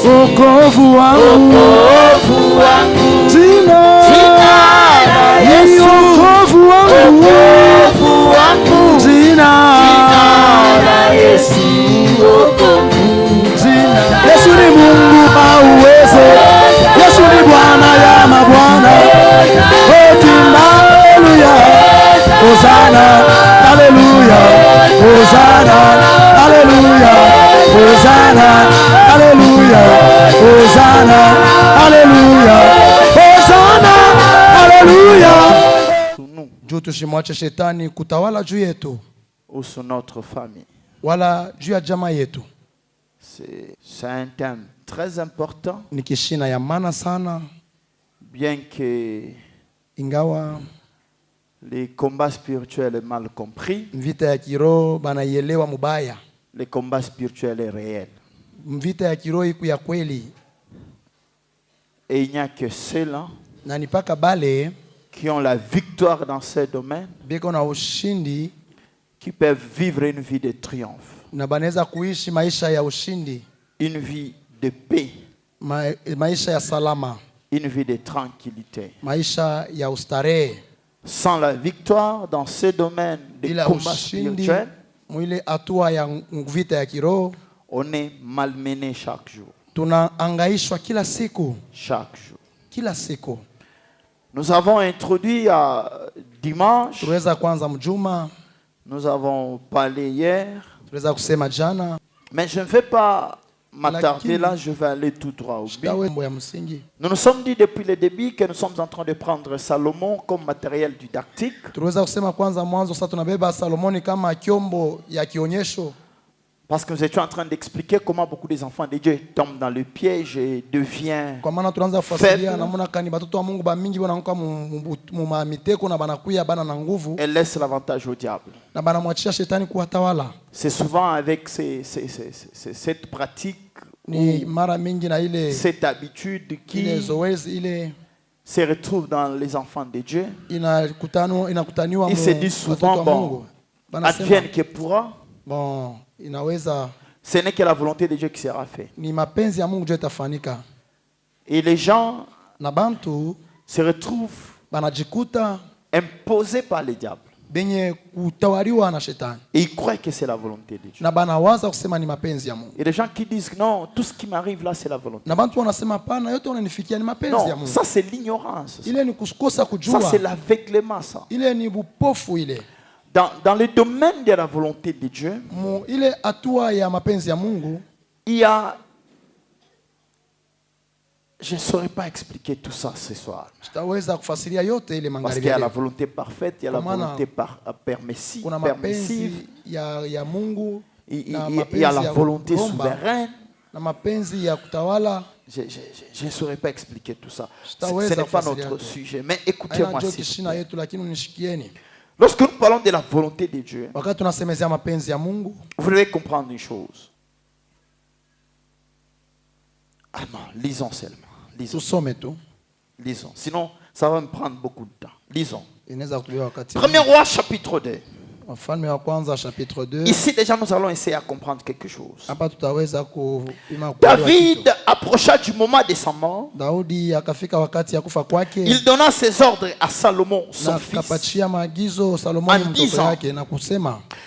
wokovu wangu, jina la Yesu, wokovu wangu, jina la Yesu, jina. Yesu ni Mungu auwezo, Yesu ni Bwana ya mabwana. Haleluya, Hosana, haleluya, Hosana, haleluya, Hosana, haleluya, Hosana, haleluya, Hosana, haleluya. Juu tusimwache shetani kutawala juu yetu ou sur notre famille. wala juu ya jamaa yetu. C'est un thème très important. Ni kishina ya maana sana, bien que ingawa les combats spirituels est mal compris. Vita ya kiroho banaielewa mubaya. Le combat spirituel est réel. Vita ya kiroho iko ya kweli. Et il n'y a que ceux-là na nipaka bale qui ont la victoire dans ces domaines beko na ushindi qui peuvent vivre une vie de triomphe. Na banaweza kuishi maisha ya ushindi. Une vie de paix. Maisha ya salama. Une vie de tranquillité. Maisha ya ustarehe. Sans la victoire dans ces domaines de combat spirituel, on est malmené chaque jour. Chaque jour. Nous avons introduit dimanche. Nous avons parlé hier. Mais je ne vais pas m'attarder là, je vais aller tout droit au but. Nous nous sommes dit depuis le début que nous sommes en train de prendre Salomon comme matériel didactique. Parce que nous étions en train d'expliquer comment beaucoup des enfants de Dieu tombent dans le piège et deviennent faibles. Et laissent l'avantage au diable. C'est souvent avec cette pratique, cette habitude qui se retrouve dans les enfants de Dieu. Ils se disent souvent, bon, advienne que pourra. Bon, ce n'est que la volonté de Dieu qui sera faite. Et les gens se retrouvent imposés par le diable. Et ils croient que c'est la volonté de Dieu. Et les gens qui disent non, tout ce qui m'arrive là c'est la volonté. Non, ça c'est l'ignorance. Ça c'est l'aveuglement. Ça. Dans le domaine de la volonté de Dieu, il y a... Je ne saurais pas expliquer tout ça ce soir. Parce qu'il y a la volonté parfaite, il y a la volonté permissive, il y a la volonté souveraine. Je ne saurais pas expliquer tout ça. Ce n'est pas notre sujet. Mais écoutez-moi. Lorsque nous parlons de la volonté de Dieu, vous devez comprendre une chose. Ah non, lisons seulement. Lisons. Sinon, ça va me prendre beaucoup de temps. Lisons. 1er Roi chapitre 2. Ici déjà nous allons essayer à comprendre quelque chose. David approcha du moment de sa mort. Il donna ses ordres à Salomon son fils en disant: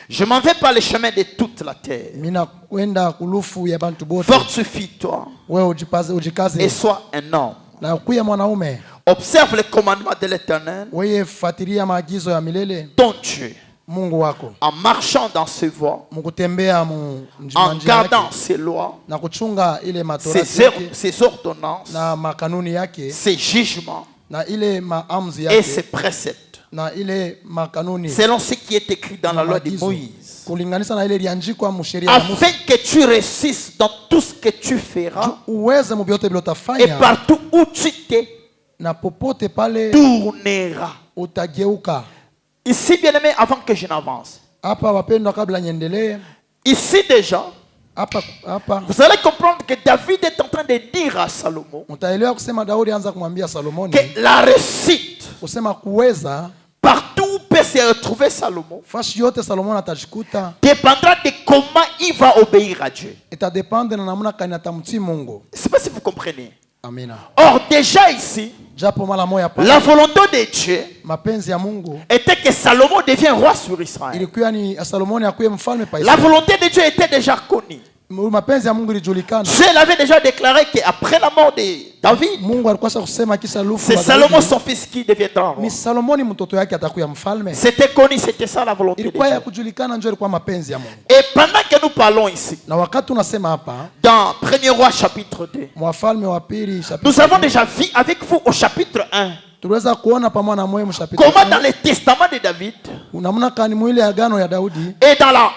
je m'en vais par les chemins de toute la terre. Fortifie-toi et sois un homme. Observe les commandements de l'Éternel ton Dieu, en marchant dans ses voies, en gardant ses lois, ses ordonnances, ses jugements et ses préceptes, selon ce qui est écrit dans la loi de Moïse, afin que tu réussisses dans tout ce que tu feras et partout où tu te tourneras. Ici, bien aimé, avant que je n'avance, ici déjà, vous allez comprendre que David est en train de dire à Salomon que la réussite partout où peut s'est retrouvé Salomon fasi yote Salomon atajikuta dépendra de comment il va obéir à Dieu. itadepende na namna kani atamtii Mungu. Je ne sais pas si vous comprenez. Amina. Or déjà ici, Japo mara moya pa la volonté de Dieu mapenzi ya Mungu était que Salomon devienne roi sur Israël. ilikuwa ni Salomoni akuwe mfalme pa La Israeli. volonté de Dieu était déjà connue. Mapenzi ya Mungu ilijulikana. Dieu l'avait déjà déclaré qu'après la mort de David, Mungu alikuwa kusema kisha lufu c'est Salomon son fils qui deviendra roi. ni Salomoni mtoto yake atakuwa mfalme. C'était connu, c'était ça la volonté de Ilikuwa ya Dieu. kujulikana, ndio ilikuwa mapenzi ya Mungu. Et pendant que nous parlons ici, Na wakati tunasema hapa dans 1er roi chapitre 2, Wafalme wa pili nous avons déjà vu avec vous au chapitre 1 tuliweza kuona pamoja na moyo mshapita comment dans le testament de David namna kani mwile agano ya Daudi et dans la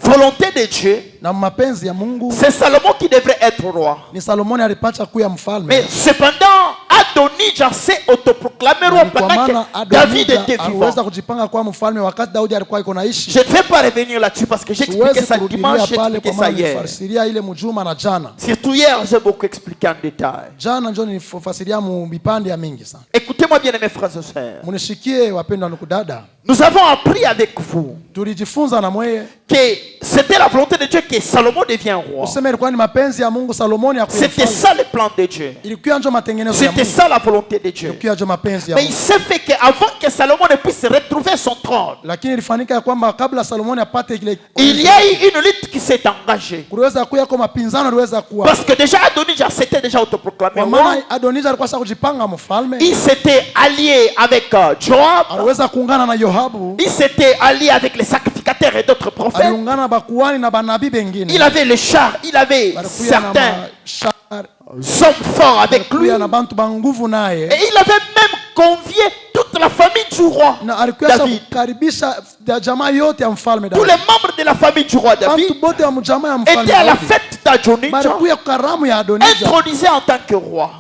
volonté de Dieu, na mapenzi ya Mungu c'est Salomon qui devrait être roi. ni Salomoni alipata kuwa mfalme. Mais cependant, Adonijah s'est autoproclamé roi pendant que David était vivant. aliweza kujipanga kuwa mfalme wakati Daudi alikuwa iko naishi. Je ne vais pas revenir là-dessus parce que j'ai expliqué ça dimanche, j'ai expliqué ça hier. Nilifasiria ile mjuma na jana. Surtout hier, j'ai beaucoup expliqué en détail. Jana ndio nilifasiria mu vipande ya mingi sana. Écoutez-moi bien, mes frères et sœurs. Munishikie wapendwa ndugu dada. Nous avons appris avec vous Tulijifunza na mweye que c'était la volonté de Dieu que Salomon devienne roi. useme ilikuwa ni mapenzi ya Mungu Salomoni akuwe C'était mfalme. ça le plan de Dieu. Ilikuwa ndio matengenezo ya C'était Mungu. ça la volonté de Dieu. Ilikuwa ndio mapenzi ya Mais Mungu. il s'est fait qu'avant que Salomon ne puisse retrouver son trône, Lakini ilifanyika ya kwamba kabla Salomoni apate ile il y a eu une lutte qui s'est engagée. kuweza kuwa kwa mapinzano aliweza kuwa. Parce que déjà Adonijah s'était déjà autoproclamé Kwa roi. maana Adonijah alikuwa sasa kujipanga mfalme. Il s'était allié avec Joab. Aliweza kuungana na Yoabu. Il s'était allié avec les sacrificateurs et d'autres prophètes. Aliungana na bakuani na banabii bengine. Il avait les chars, il avait certains hommes forts avec lui. Et na bantu ba nguvu naye. il avait même convié toute la famille du roi Na alikuwa David. kukaribisha jamaa yote ya mfalme Tous Daudi. les membres de la famille du roi David Bantu bote wa mjamaa ya mfalme étaient à la Daudi. fête d'Adonijah, Balikuwa karamu ya Adonijah. intronisés en tant que roi.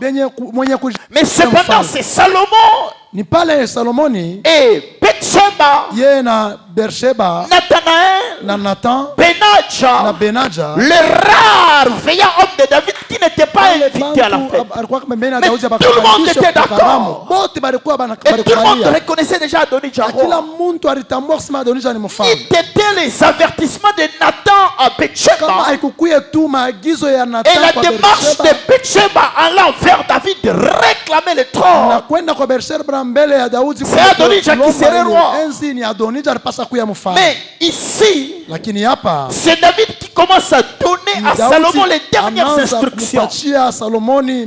Mwenye Mais cependant, c'est Salomon ni pale Salomoni et Bathsheba, ye na Bersheba Nathanaël, na Nathan na Benadja, Benaja le rare veillant homme de David qui n'était pas invité à la fête. alikuwa pembeni ya Mais Daudi tout le monde était d'accord. bote balikuwa Et tout le monde banakubalia. reconnaissait déjà Adonijah Na kila roi. mtu alitambua kusema Adonijah ni mfalme. C'était les avertissements de Nathan à Kama Bathsheba haikukuye tu maagizo ya et Nathan la kwa démarche de Bersheba Bathsheba allant vers David de réclamer le na trône. kwenda kwa Bersheba mbele ya Daudi C'est Adonijah qui serait roi. enzi ni Adonijah alipasa kuya mfalme. Mais ici, Lakini hapa c'est David qui commence à donner à Salomon les dernières anaanza instructions. kumpatia Salomoni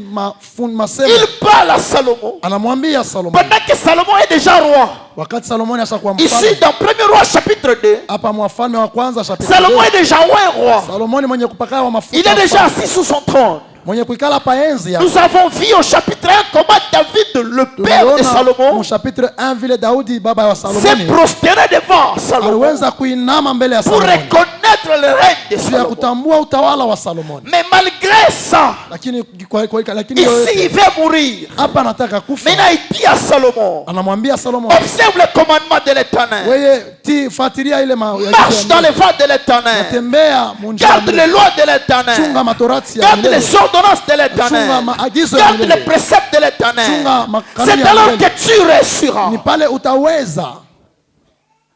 masemo. Il parle à Salomon Anamwambia Salomoni pendant que Salomon est déjà roi. wakati Salomoni ashakuwa Ici, mfalme. dans 1er roi chapitre 2, Hapa Wafalme wa kwanza chapitre Salomon 2. est déjà roi. Salomoni mwenye kupaka wa mafuta. Il est déjà mfalme. assis sous son trône. Mwenye kuikala pa enzi ya. Nous avons vu au chapitre 1 comment David, le père de Tuliona Salomon, mu chapitre 1 vile Daudi baba wa s'est Salomoni prosterné devant Salomon aliweza kuinama mbele ya pour Salomoni reconnaître le règne de ya Salomon. kutambua utawala wa Salomoni. Mais malgré ça, Lakini ici il veut mourir. hapa anataka kufa. Maintenant il dit à Salomon, Anamwambia Salomon, observe le commandement de l'Éternel. wewe fuatilia ile Marche dans les voies de l'Éternel. tembea munjia. Garde les lois de l'Éternel. Chunga matorati ya Garde milele. les ordonnances de l'Éternel. Chunga maagizo ya Garde les milele. préceptes de l'Éternel. Chunga makanuni C'est ya alors milele. que tu réussiras. Ni pale utaweza.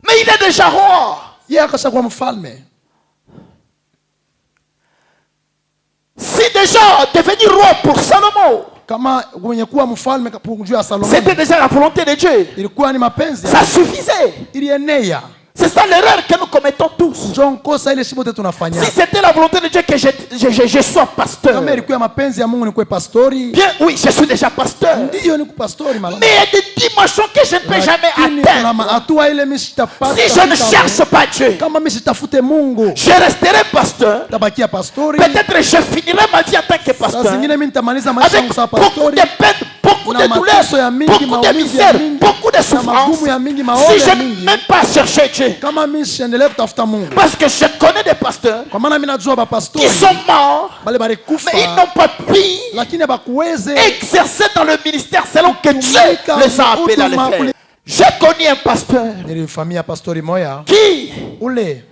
Mais il est déjà roi. Yeye akashakuwa mfalme. Si déjà devenir roi pour Salomon, Kama mwenye kuwa mfalme juu ya Salomoni c'était déjà la volonté de Dieu. ilikuwa ni mapenzi. Ça suffisait. Ilienea. C'est ça l'erreur que nous commettons tous. Njoo kosa ile shibote tunafanya. Si c'était la volonté de Dieu que je sois pasteur, Kama ilikuwa mapenzi ya Mungu ni kuwe pastori. bien oui, je suis déjà pasteur. Ndiyo ni kupastori malama. Mais il y a des dimensions que je ne peux jamais Lakini kuna atteindre hatua ile mimi sitapata. si je ne cherche pas Dieu. Kama mimi sitafute Mungu, Je resterai pasteur. tabakia pastori. Peut-être je finirai ma vie en tant que Saa pasteur zingine mimi nitamaliza maisha avec yangu sawa beaucoup pastori. de peines, beaucoup Na de douleurs, mateso ya mingi, beaucoup de maumivu ya misère, mingi, beaucoup de na souffrances. magumu ya mingi, maovu Si ya je mingi. ne même pas chercher Dieu, Kama mimi siendelee kutafuta Mungu. parce que je connais des pasteurs Kwa maana mimi najua qui bapastori sont morts, bale balikufa mais ils n'ont pas pu lakini bakuweze exercer dans le ministère selon que Dieu les a appelés à le faire. J'ai connu un pasteur nilifamia pastori moya qui ule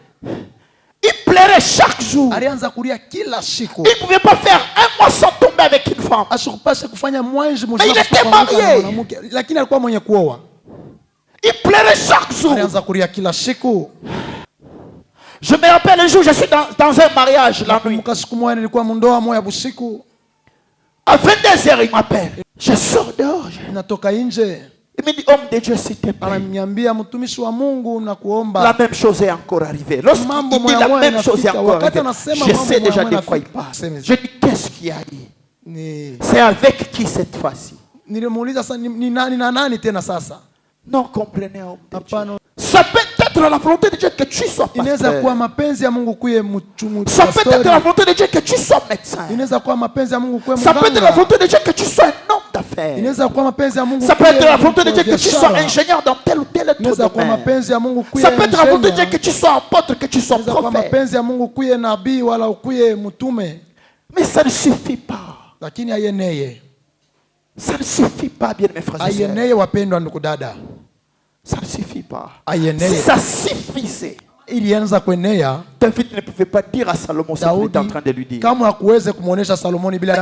il pleurait chaque jour. alianza kulia kila siku. Il ne pouvait pas faire un mois sans tomber avec une femme. Ashikupashe kufanya mwanji Mais il était marié. lakini alikuwa mwenye kuoa. Il pleurait pleurer chaque jour. Alianza kulia kila siku. Je me rappelle un jour, je suis dans un mariage la nuit. Siku moja nilikuwa mundoa moya busiku. À 22h, il m'appelle. Je sors dehors. Natoka nje. Il me dit, homme de Dieu, s'il te plaît. Ananiambia mtumishi wa Mungu nakuomba. La même chose est encore arrivée. Lorsqu'il dit la même chose est encore arrivée, je sais déjà de quoi il parle. Je dis, qu'est-ce qu'il y a dit? C'est avec qui cette fois-ci? Non, comprenez, homme de Dieu. Ça peut être la volonté de Dieu que tu sois pasteur. Ça peut être la volonté de Dieu que tu sois médecin. Ça peut être la volonté de Dieu que tu sois un homme d'affaires. Ça peut être la volonté de Dieu que tu sois ingénieur dans tel ou tel autre domaine. Ça peut être la volonté de Dieu que tu sois apôtre, que tu sois prophète. Mais ça ne suffit pas. Ça ne suffit pas, bien mes frères et sœurs. Ça ne suffit pas. Si ça suffisait, David ne pouvait pas dire à Salomon ce qu'il était en train de lui dire.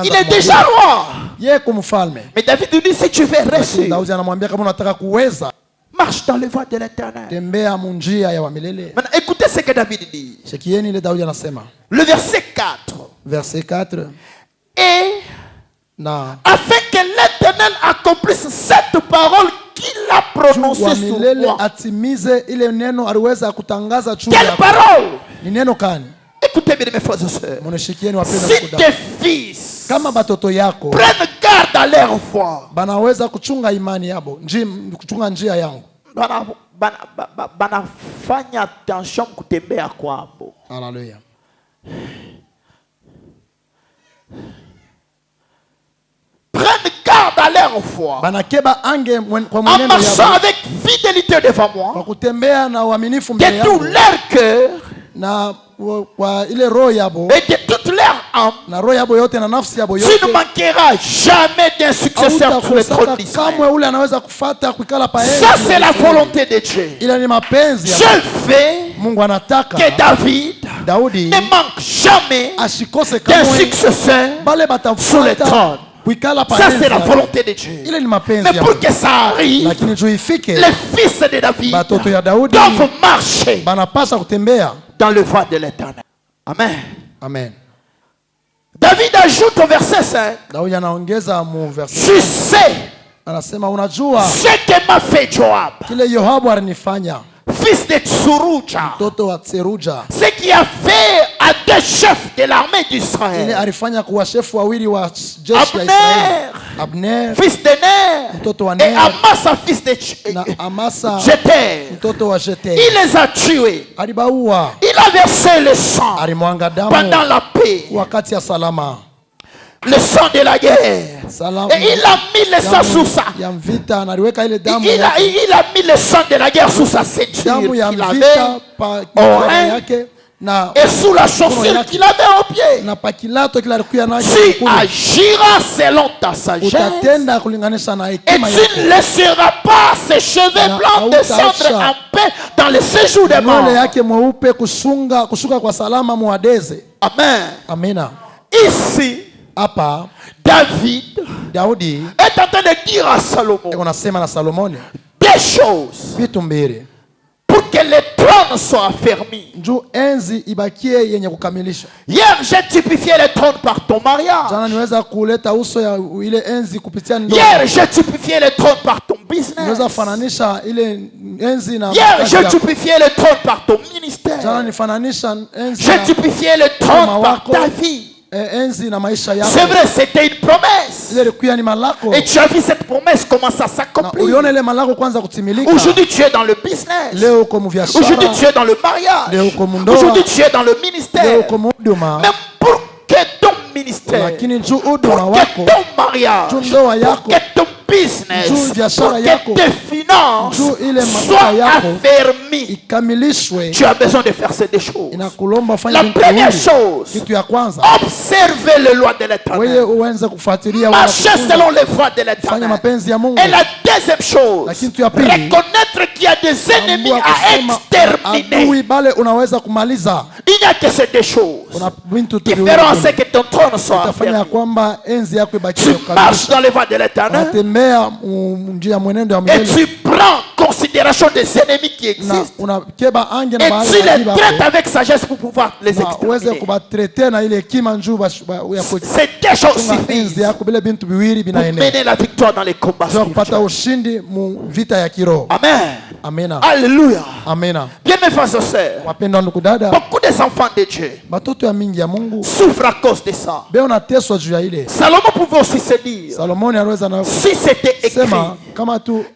Il est déjà roi. Mais David lui dit, si tu veux rester, marche dans les voies de l'Éternel. Maintenant, écoutez ce que David dit. Le verset 4. Et afin que l'Éternel accomplisse cette parole qu'il a prononcée sur moi. Quelle parole? Écoutez bien mes frères et sœurs. Si tes fils prennent garde à leur foi, banafanya attention kutembea kwabo. Hallelujah. Prennent garde à leur foi, en marchant avec fidélité devant moi, de tout leur cœur et de toute leur âme. Tu ne manqueras jamais d'un successeur sur le trône d'Israël. Ça, c'est la volonté de Dieu. Je fais que David ne manque jamais d'un successeur sur le trône. Ça, c'est la volonté de Dieu. Mais pour que ça arrive, les fils de David doivent marcher dans le voie de l'Éternel. Amen. Amen. David ajoute au verset 5. Je sais ce que m'a fait Joab, fils de Tsuruja, ce qui a fait à deux chefs de l'armée d'Israël, Abner, fils de Ner, et Amasa, fils de Jeter. Il les a tués. Il a versé le sang pendant la paix, le sang de la guerre. Et il a mis le sang sous ça. Il a mis le sang de la guerre sous sa ceinture qu'il avait au rein et sous la chaussure qu'il avait au pied. Tu agiras selon ta sagesse et tu ne laisseras pas ses cheveux blancs descendre en paix dans le séjour des morts. Amen. Ici, David est en train de dire à Salomon des choses pour que le trône soit affermi. Hier, j'ai typifié le trône par ton mariage. Hier, j'ai typifié le trône par ton business. Hier, j'ai typifié le trône par ton ministère. J'ai typifié le trône par ta vie. C'est vrai, c'était une promesse. Et tu as vu cette promesse commencer à s'accomplir. Aujourd'hui, tu es dans le business. Aujourd'hui, tu es dans le mariage. Aujourd'hui, tu es dans le ministère. Mais pour que ton ministère, pour que ton mariage, pour que ton business, pour que tes finances soient affermies, tu as besoin de faire ces deux choses. La première chose, observer les lois de l'Éternel, marcher selon les voies de l'Éternel. Et la deuxième chose, reconnaître qu'il y a des ennemis à exterminer. Il n'y a que ces deux choses qui feront en sorte que ton trône soit affermi. Tu marches dans les voies de l'Éternel et tu prends considération considération des ennemis qui existent. Et tu les traites avec sagesse pour pouvoir les exterminer. Ces deux choses suffisent pour mener la victoire dans les combats spirituels. Amen. Amen. Alléluia. Amen. Bien mes frères et sœurs, beaucoup des enfants de Dieu souffrent à cause de ça. Salomon pouvait aussi se dire, si c'était écrit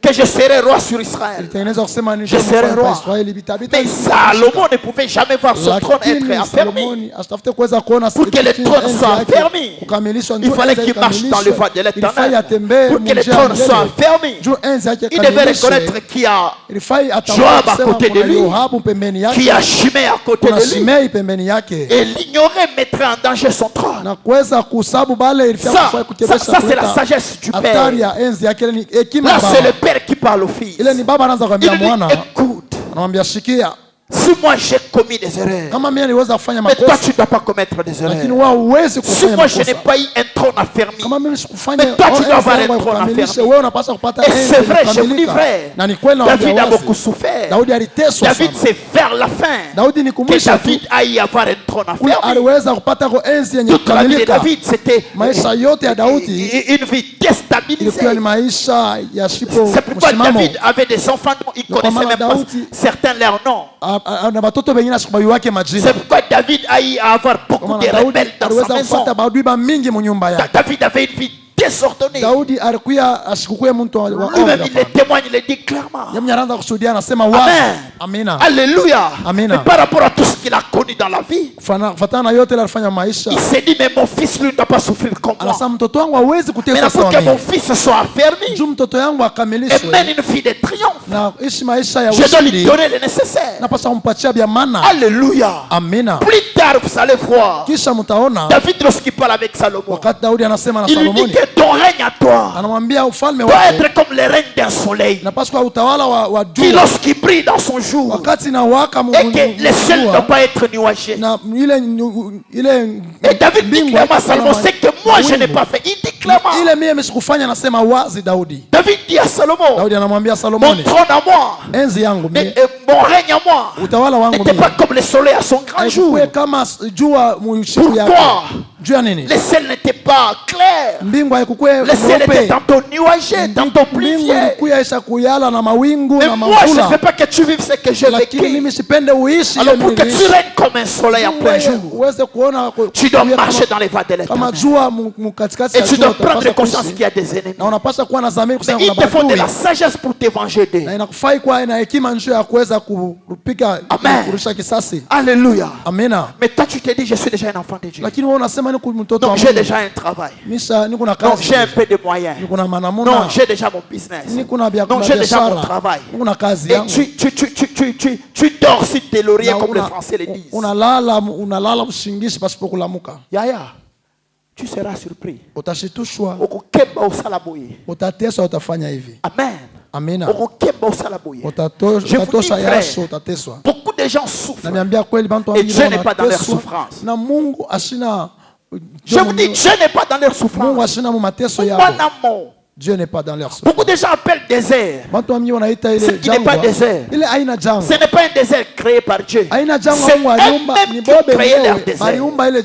que je serai roi sur Israël, je serai roi. Mais Salomon ne pouvait jamais voir son trône être affermi. Pour que le trône soit affermi, il fallait qu'il marche dans le voie de l'Éternel. Pour que le trône soit affermi, il devait reconnaître qu'il y a Joab à côté de lui, qui a Shimei à côté de lui, et l'ignorer mettrait en danger son trône. Ça c'est la sagesse du Père. Là c'est le Père qui parle au Fils. Il lui dit, écoute, si moi j'ai commis des erreurs, mais toi tu ne dois pas commettre des erreurs. Si moi je n'ai pas eu un trône affermi, mais toi tu dois avoir un trône affermi. Et c'est vrai, je vous dis vrai, David a beaucoup souffert. David, c'est vers la fin que David a eu avoir un trône affermi. Toute la vie de David, c'était une vie déstabilisée. C'est pourquoi David avait des enfants dont il ne connaissait même pas certains leurs noms. C'est pourquoi David a eu à avoir beaucoup de rebelles dans sa maison. David avait une vie désordonnée. Lui-même il le témoigne, il le dit clairement. Amen. Alléluia. Mais par rapport à tout ce qu'il a connu dans la vie, il s'est dit, mais mon fils lui ne doit pas souffrir comme moi. Mais pour que mon fils soit affermi et mène une vie de triomphe, je dois lui donner le nécessaire. Alléluia. Plus tard vous allez voir David lorsqu'il parle avec Salomon, il lui dit que ton règne à toi doit être comme le règne d'un soleil qui lorsqu'il brille dans son jour et que le ciel ne doit pas être nuagé. Et David dit clairement à Salomon, c'est que moi je n'ai pas fait. Il dit clairement, David dit à Salomon, mon trône à moi et mon règne à moi n'était pas comme le soleil à son grand jour. Pourquoi? Le ciel n'était pas clair. Le ciel était tantôt nuagé, tantôt pluvieux. Mais moi je ne veux pas que tu vives ce que j'ai vécu. Alors pour que tu règnes comme un soleil en plein jour, tu dois marcher dans les voies de l'Éternel. Et tu dois prendre conscience qu'il y a des ennemis. Mais il te faut de la sagesse pour te venger d'eux. Amen. Alléluia. Mais toi tu te dis, je suis déjà un enfant de Dieu. Donc j'ai déjà un travail. Donc j'ai un peu de moyens. Non, j'ai déjà mon business. Donc j'ai déjà mon travail. Et tu dors sur tes lauriers comme les Français le disent. Yaya, tu seras surpris. Amen. Amina. Je vous dis, frère, beaucoup de gens souffrent et Dieu n'est pas dans leur souffrance. Je vous dis, Dieu n'est pas dans leur souffrance. Dieu n'est pas dans leur souffrance. Beaucoup de gens appellent désert. Ce qui n'est pas désert. Ce n'est pas un désert créé par Dieu. C'est eux-mêmes qui ont créé leur désert. C'est eux-mêmes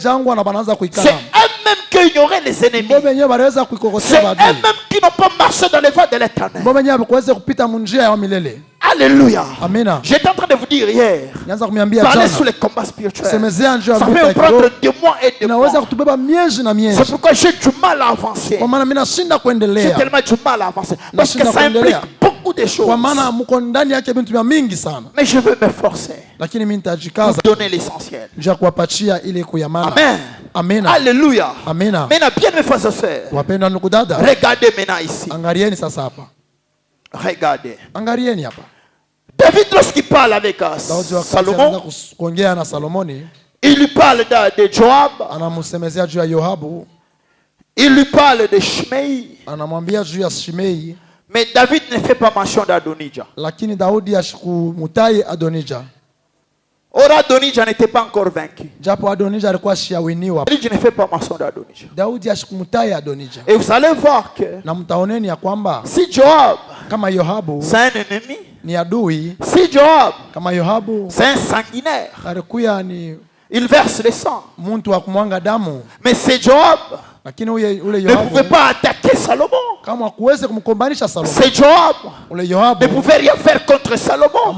qui ignoraient les ennemis. C'est eux-mêmes qui n'ont pas marché dans les voies de l'Éternel. Alléluia. J'étais en train de vous dire hier, parler sur les combats spirituels. Ça peut prendre des mois et des mois. C'est pourquoi j'ai du mal à avancer. J'ai tellement du mal à avancer. Parce que ça implique beaucoup de choses. Mais je veux me forcer pour donner l'essentiel. Amen. Alléluia. Maintenant, bien mes frères et sœurs, regardez maintenant ici. Regardez. David, lorsqu'il parle avec Salomon, il lui parle de Joab, il lui parle de Shimei, mais David ne fait pas mention d'Adonijah. Or Adonijah n'était pas encore vaincu. David ne fait pas mention d'Adonijah. Et vous allez voir que si Joab kama Yoabu c'est un ennemi. ni adui, Si Joab, kama Yoabu c'est un sanguinaire, alikuwa ni il verse le sang. mtu wa kumwanga damu, Mais c'est Joab lakini ule ne pouvait Yoabu pas attaquer Salomon. kama hakuwezi kumkombanisha Salomo, C'est Joab ule ne Yoabu pouvait rien faire contre Salomon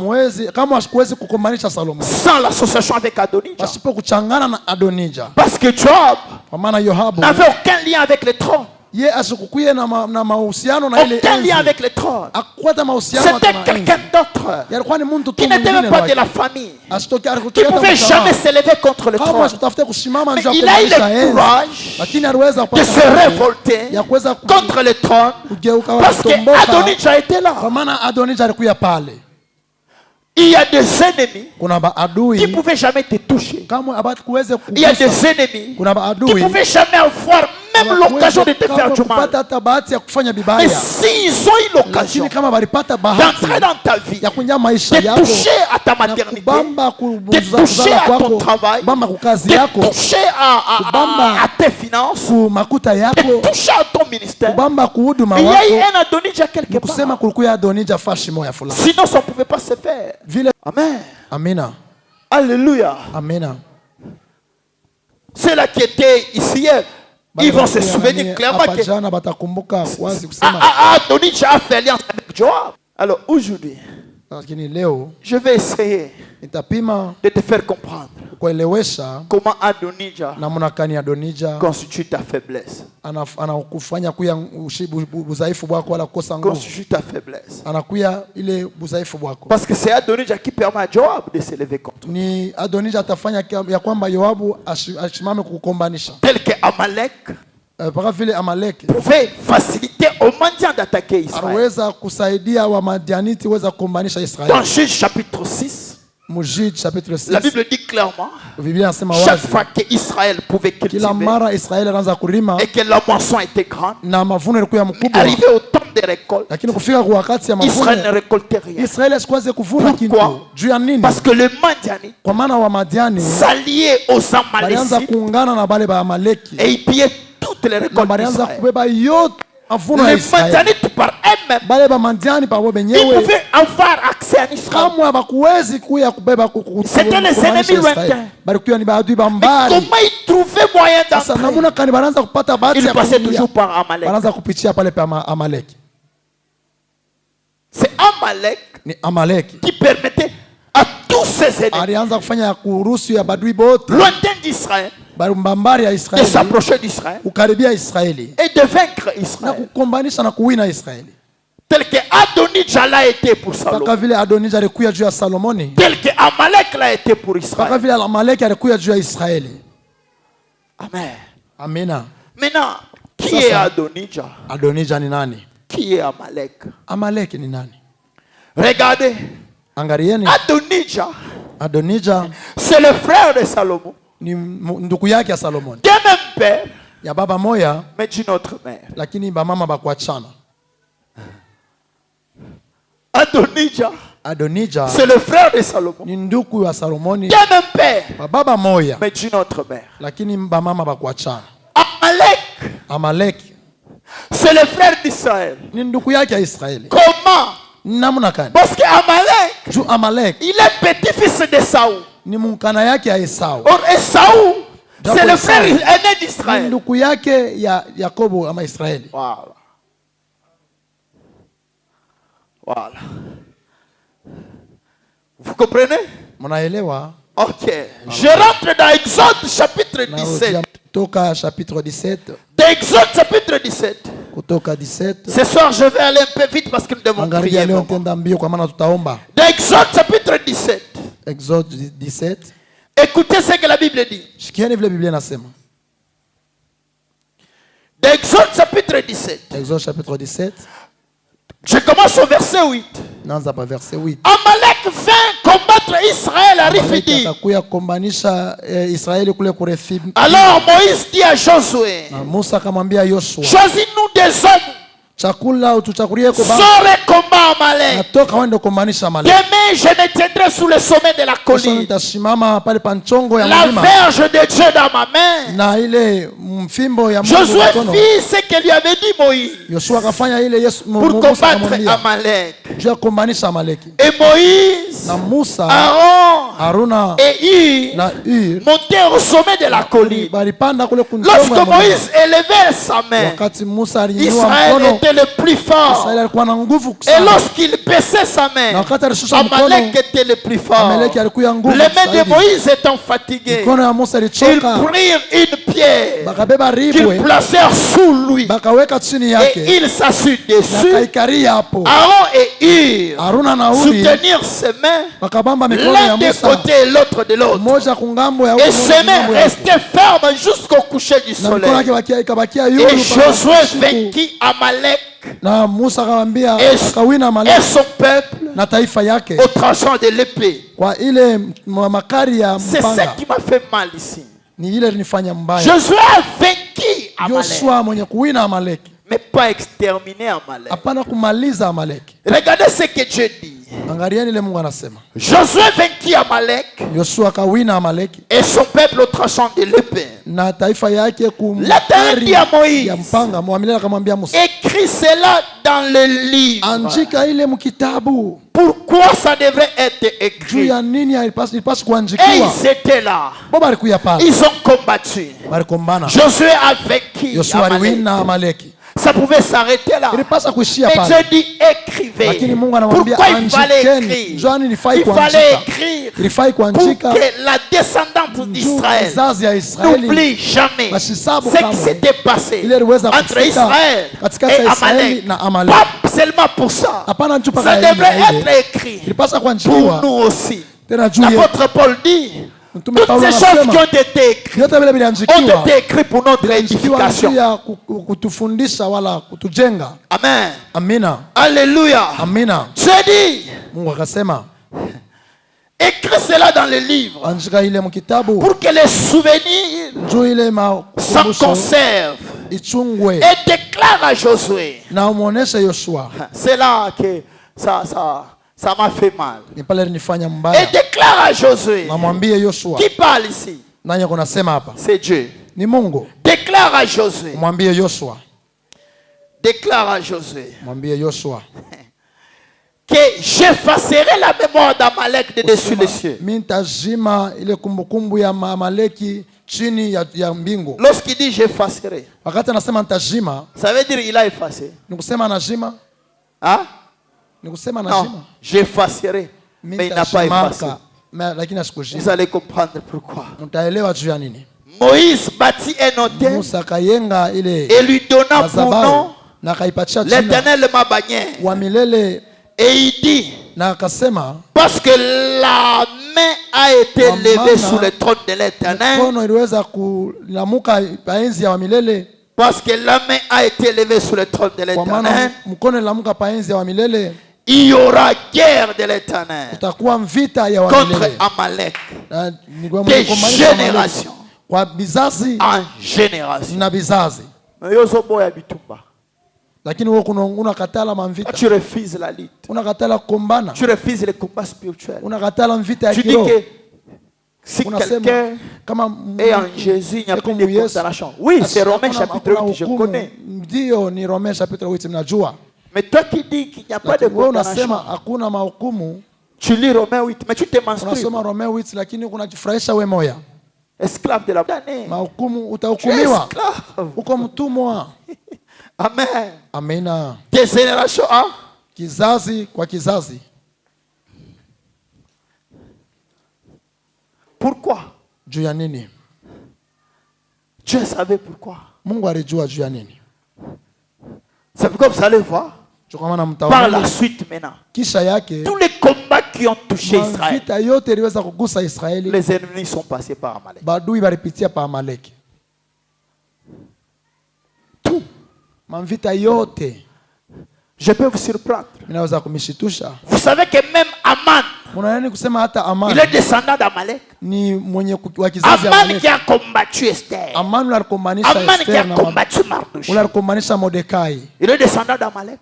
kama hakuwezi kukombanisha Salomo sans l'association avec Adonijah. pasipo kuchangana na Adonijah, Parce que Joab kwa maana Yoabu n'avait aucun lien avec le trône. ye asikukuye na mahusiano na ile Aucun lien enzi, avec le trône. akwata mahusiano C'était na enzi. quelqu'un d'autre Yalikuwa ni mtu tu qui n'était mwingine même pas de wake. la famille, Asitoke qui ne alikutoka pouvait jamais s'élever contre le kama trône. asitafute kusimama Mais nje ya il a eu kukomalisha le enzi, courage lakini aliweza de kupata se nguvu révolter ya kuweza contre le trône kugeuka parce que kutomboka, Adonijah était là. kwa maana Adonijah alikuwa pale. Il y a des ennemis Kuna qui ne maadui pouvaient jamais te toucher. kama abati kuweze Il y a des kugusa, ennemis kuna qui ne maadui pouvaient jamais avoir même l'occasion de te kama faire du mal. kupata hata bahati ya kufanya Mais vibaya, s'ils ont eu l'occasion lakini kama walipata bahati d'entrer dans ta vie, ya kuingia maisha de yako toucher à ta na maternité, kubamba de toucher à ton travail, kubamba kukazi de yako, toucher à tes finances, kumakuta de yako, toucher à ton ministère, kubamba kuhuduma il y a eu wako, un Adonijah quelque kusema part. kulikuwa Adonijah fashi moya fulani Sinon, ça ne pouvait pas se faire. vile. Amen. Amina, Alléluia. amina. Ceux-là qui étaient ici, ils vont se souvenir clairement hapa que jana batakumbuka wazi kusema, Adonijah a fait alliance avec Joab. Alors aujourd'hui, lakini leo je vais essayer nitapima de te faire comprendre kuelewesha comment Adonijah namna kani Adonijah constitue ta faiblesse. anakufanya kuya budhaifu bwako wala kukosa nguvu, Constitue ta faiblesse. anakuya ile budhaifu bwako. Parce que c'est Adonijah qui permet à Joab de s'élever contre. Ni Adonijah atafanya ya kwamba Yoabu ashimame kukombanisha, Tel que Amalek mpaka vile Amalek pouvait faciliter aux mendiants d'attaquer Israël. aliweza kusaidia wa Madianiti weza kukombanisha Dans Israeli. Juge chapitre 6, Mujid chapitre 6, la Bible dit clairement, Biblia inasema chaque wazi, fois que Israël pouvait kila cultiver mara Israeli anaanza kulima et que la moisson était grande, na mavuno yalikuwa makubwa, arrivé au temps des récoltes, lakini kufika kwa wakati ya Israël ne mavuno récoltait rien. Israeli asikuweze kuvuna kitu. Pourquoi? Juu ya nini? Parce que les Madianites Kwa maana wa Madiani s'alliaient aux balianza Amalécites kuungana na bale ba Amaleki et ils pillaient toutes les na récoltes balianza d'Israël. kubeba yote mavuno ya Les Israeli. Madianites par eux-mêmes, Bale ba Madiani pa wao ils benyewe pouvaient avoir accès à Israël. kama habakuwezi kuya kubeba C'était les ennemis lointains. balikuwa ni baadui ba Mais mbali. comment ils trouvaient moyen Sasa d'entrer? namuna kani banaanza kupata bahati Ils ya passaient kuingia, toujours par Amalek. banaanza kupitia pale pa Amaleki. C'est Amalek Ni Amaleki qui permettait à tous ces ennemis alianza kufanya ya kuruhusu ya badui bote lointains d'Israël mbambari ya de Israeli s'approcher d'Israël kukaribia Israeli et de vaincre na Israël. kukombanisha na kuwina Israeli, Tel que Adonijah l'a été pour mpaka Salomon. vile Adonijah alikuya juu ya Salomoni, Tel que Amalek l'a été pour mpaka Israël. vile Amaleki alikuya juu ya Israeli. Amen. Amina. Maintenant, qui Ça, est ça. Adonijah? Adonijah ni nani? Qui est Amalek? Amaleki ni nani? Regardez, Angalieni, Adonijah, Adonijah c'est le frère de Salomon. ni ndugu yake ya Salomoni, D'un même père, ya baba moya, mais d'une autre mère. lakini bamama bakuachana. Adonijah, Adonijah c'est le frère de Salomon. ni ndugu wa Salomoni, D'un même père, wa baba moya, mais d'une autre mère. lakini bamama bakuachana. Amalek, Amaleki c'est le frère d'Israël. ni ndugu yake ya Israeli. Comment? Namna gani? Parce que Amalek, Juu Amaleki il est petit-fils de Saoul. ni munkana yake ya Esau, Or, Esaou, Japo c'est le Esau frère aîné ni d'Israël. ndugu yake ya Yakobo ama Israeli. Voilà. Voilà. Vous comprenez? Mnaelewa? Ok. Je rentre dans Exode chapitre Na 17. Kutoka chapitre 17, Dans Exode chapitre 17. kutoka 17. Ce soir, je vais aller un peu vite parce que nous devons Magharibi prier. leo vraiment. nitenda mbio kwa maana tutaomba. Dans Exode chapitre 17. Exode 17. Écoutez ce que la Bible dit. Shikieni vile Biblia inasema. Dans Exode chapitre 17. Exode chapitre 17. Je commence au verset 8. Naanza pa verset 8. Amalek vint combattre Israël à Amaleki Rephidim. akakuya kombanisha Israeli kule Refidim. Alors Moïse dit à Josué, Na Musa akamwambia Yoshua, choisis-nous des hommes, chakula utuchakulie kwa baba. sors et combat Amalek. Natoka wende kombanisha Amaleki. Demain je me tiendrai sous le sommet de la colline. La verge de Dieu dans ma main. Josué fit ce que lui avait dit Moïse pour combattre Amalek. Et Moïse, Aaron et Hur montaient au sommet de la colline. Lorsque Moïse élevait sa main, Israël était le plus fort. Et lorsqu'il baissait sa main, Amalek était le plus fort. Les mains de Moïse étant fatiguées, ils prirent une pierre qu'ils placèrent sous lui et il s'assit dessus. Aaron et Hur soutenirent ses mains l'un des côtés et l'autre de l'autre, et ses mains restaient fermes jusqu'au coucher du soleil. Et Josué vainquit Amalek et son peuple au tranchant de l'épée. C'est ça qui m'a fait mal ici. Josué a vaincu Amalek, mais pas exterminé Amalek. Regardez ce que Dieu dit. Josué vainquit Amalek et son peuple au tranchant de l'épée. L'Éternel dit à Moïse, écris cela dans le livre. Pourquoi ça devrait être écrit? Et ils étaient là. Ils ont combattu. Josué a vaincu Amalek. Ça pouvait s'arrêter là. Mais Dieu dit écrivez. Pourquoi il fallait écrire? Il fallait écrire pour que la descendante d'Israël n'oublie jamais ce qui s'était passé entre Israël et Amalek. Pas seulement pour ça. Ça devrait être écrit pour nous aussi. L'apôtre Paul dit, toutes ces choses qui ont été écrites pour notre édification. Amen. Alléluia. Dieu dit, écris cela dans le livre pour que les souvenirs s'en conservent. Et déclare à Josué. C'est là que ça m'a fait mal. Et déclare à Josué. Qui parle ici? C'est Dieu. Déclare à Josué. Déclare à Josué que j'effacerai la mémoire d'Amalek de dessus les cieux. Lorsqu'il dit j'effacerai, ça veut dire il a effacé. Hein? Non, j'effacerai, mais il n'a pas effacé. Vous allez comprendre pourquoi. Moïse bâtit un autel et lui donna pour nom l'Éternel ma bannière. Et il dit, parce que la main a été levée sous le trône de l'Éternel, parce que la main a été levée sous le trône de l'Éternel, il y aura guerre de l'Éternel contre Amalek de génération en génération. Tu refuses la lutte. Tu refuses le combat spirituel. Tu dis que si quelqu'un est en Jésus, il n'y a plus de condamnation. Oui, c'est Romains chapitre 8, je connais. Mais toi qui dis qu'il n'y a pas de condamnation, tu lis Romains 8, mais tu te menstrues. Esclave de la damnée. Tu es esclave. Amen. Amina. Des générations à kizazi kwa kizazi. Pourquoi? Juu ya nini? Dieu savait pourquoi. Mungu alijua juu ya nini. C'est pourquoi vous allez voir. Par la suite maintenant. Kisha yake. Tous les combats qui ont touché Israël. Vita yote iliweza kugusa Israeli. Les ennemis sont passés par Amalek. Badui balipitia par Amalek. Tout. Manvita yote. Je peux vous surprendre. Ninaweza kumishitusha. Vous savez que même Aman, il est descendant d'Amalek. Aman qui a combattu Esther. Aman qui a combattu Mardochée. Il est descendant d'Amalek.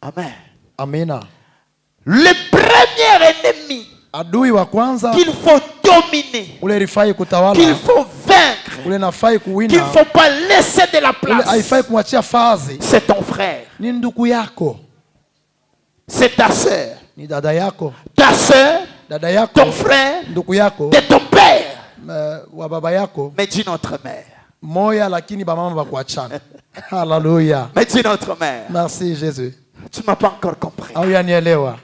Amen. Amina. Le premier ennemi adui wa kwanza qu'il faut dominer, ule rifai kutawala, qu'il faut vaincre, ule nafai kuwina, qu'il faut pas laisser de la ule haifai kumwachia fazi, c'est ton frère, ni ndugu yako, c'est ta sœur, ni dada yako, ta sœur, dada yako, ton frère, ndugu yako, de ton père, wa baba yako, mais dis notre mère. Moya lakini ba mama bakuachana. Hallelujah. Mais dis notre mère. Merci Jésus. Tu m'as pas encore compris. Hauyanielewa.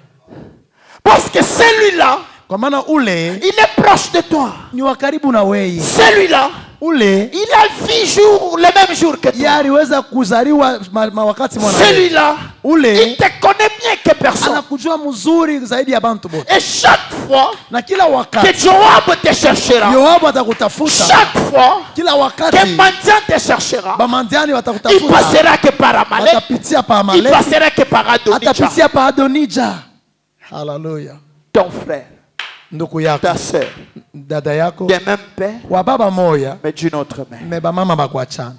Parce que celui-là, kwa maana ule, il est proche de toi. Ni wa karibu na wewe. Celui-là, ule, il a vu le même jour que toi. Yaliweza kuzaliwa wakati mwana. Celui-là, ule, il te connaît mieux que personne. Anakujua mzuri zaidi ya bantu bote. Et chaque fois na kila wakati que Joab te cherchera, Joab atakutafuta. Chaque fois kila wakati que Mandian te cherchera, bamandiani watakutafuta. Il passera que par Amalek. Atapitia pa Amalek. Il passera que par Adonija. Atapitia pa Adonija. Hallelujah. Ton frère, ndugu yako, ta sœur, dada yako, de même père, wa baba moya, mais d'une autre mère. Mais ba mama bakuachana.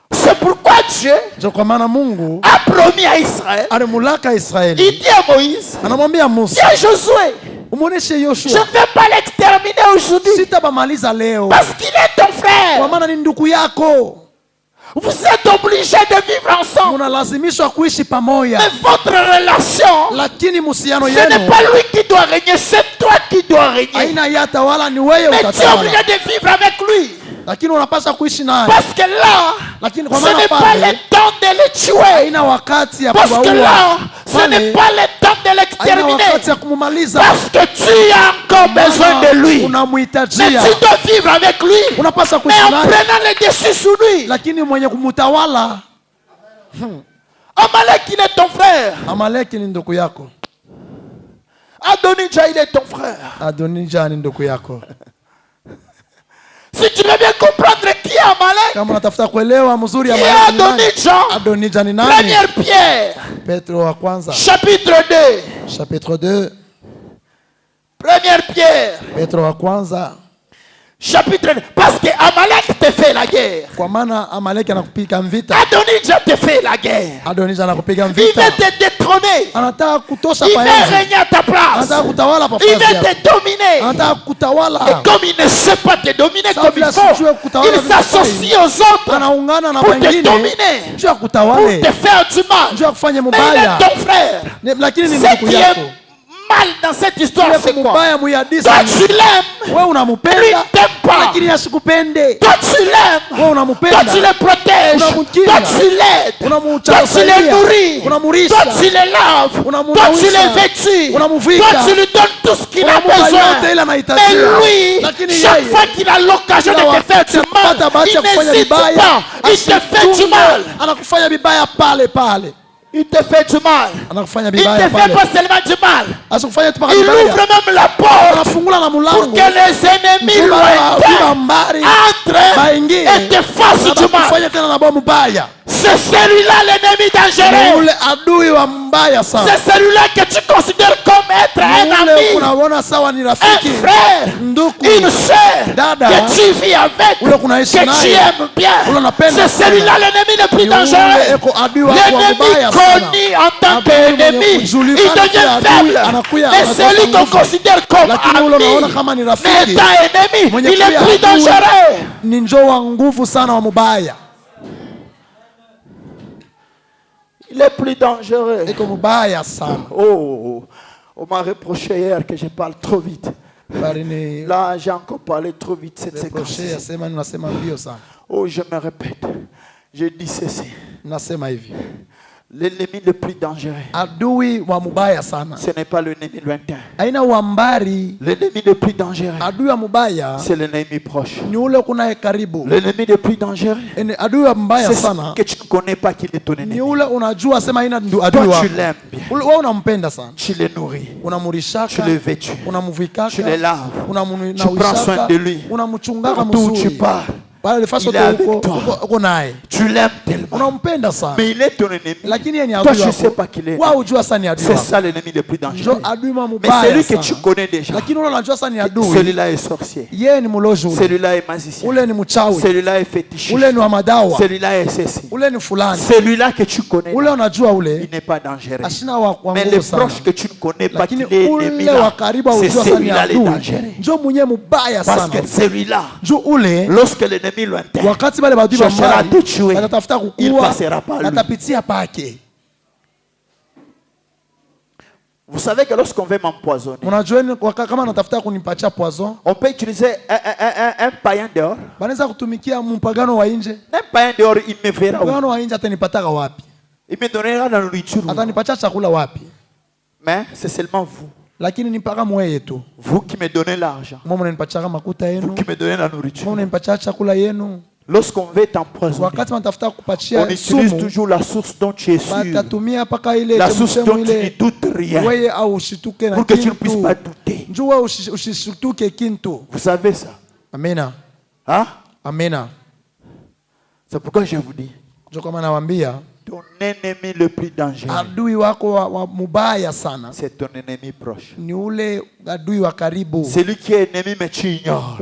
C'est pourquoi Dieu a promis à Israël. Il dit à Moïse, dis à Josué, je ne vais pas l'exterminer aujourd'hui parce qu'il est ton frère. Vous êtes obligés de vivre ensemble. Mais votre relation, ce n'est pas lui qui doit régner, c'est toi qui dois régner. Mais tu es obligé de vivre avec lui. Parce que là, ce n'est pas le temps de le tuer. Parce que là, ce n'est pas le temps de l'exterminer. Parce que tu as encore besoin de lui. Mais tu dois vivre avec lui. Mais en prenant le dessus sur lui. Amalek, il est ton frère. Adonija, il est ton frère. Si tu veux bien comprendre qui est Amalek, qui est Adonija, première Pierre, chapitre 2, première Pierre, chapitre 2, parce que Amalek te fait la guerre. Adonija te fait la guerre. Il veut te détrôner. Il veut régner à ta place. Il veut te dominer. Et comme il ne sait pas te dominer comme il faut, il s'associe aux autres pour te dominer, pour te faire du mal. Mais il est ton frère. Ce qui est mal dans cette histoire, c'est quoi? Toi tu l'aimes, lui ne t'aime pas. Toi tu l'aimes, toi tu le protèges, toi tu l'aides, toi tu le nourris, toi tu le laves, toi tu le vêtis, toi tu lui donnes tout ce qu'il a besoin. Mais lui, chaque fois qu'il a l'occasion de te faire du mal, il n'hésite pas, il te fait du mal. Il te fait du mal. Il te fait pas seulement du mal. Il ouvre même la porte pour que les ennemis lointains entrent et te fassent du mal. C'est celui-là l'ennemi dangereux. C'est celui-là que tu considères comme être un ami, un frère, une soeur que tu vis avec, que tu aimes bien. C'est celui-là l'ennemi le plus dangereux. L'ennemi connu en tant qu'ennemi, il devient faible. Et celui qu'on considère comme ami, mais étant ennemi, il est plus dangereux. Il est plus dangereux. Oh, on m'a reproché hier que je parle trop vite. Là, j'ai encore parlé trop vite cette séquence. Oh, je me répète. Je dis ceci. L'ennemi le plus dangereux, ce n'est pas l'ennemi lointain. L'ennemi le plus dangereux, c'est l'ennemi proche. L'ennemi le plus dangereux, c'est ce que tu ne connais pas qu'il est ton ennemi. Toi tu l'aimes bien, tu le nourris, tu le vêtus, tu le laves, tu prends soin de lui. Partout où tu pars, Il est avec toi. Tu l'aimes tellement. Mais il est ton ennemi. Toi, je ne sais pas qu'il est. C'est ça l'ennemi le plus dangereux. Mais celui que tu connais déjà, celui-là est sorcier. Celui-là est magicien. Celui-là est fétichiste. Celui-là est ceci. Celui-là que tu connais, il n'est pas dangereux. Mais les proches que tu ne connais pas, qu'il est ennemi là, c'est celui-là le dangereux. Parce que celui-là, lorsque l'ennemi lointain cherchera à te tuer, il passera par lui. Vous savez que lorsqu'on veut m'empoisonner, on peut utiliser un païen dehors. Un païen dehors, il me verra où? Il me donnera la nourriture. Mais c'est seulement vous. Vous qui me donnez l'argent. Vous qui me donnez la nourriture. Lorsqu'on veut t'empoisonner, on utilise toujours la source dont tu es sûr. La source dont tu ne doutes rien. Pour que tu ne puisses pas douter. Vous savez ça? Amen. Hein? Amen. C'est pourquoi je vous dis. Ton ennemi le plus dangereux, c'est ton ennemi proche. Celui qui est ennemi mais tu ignores.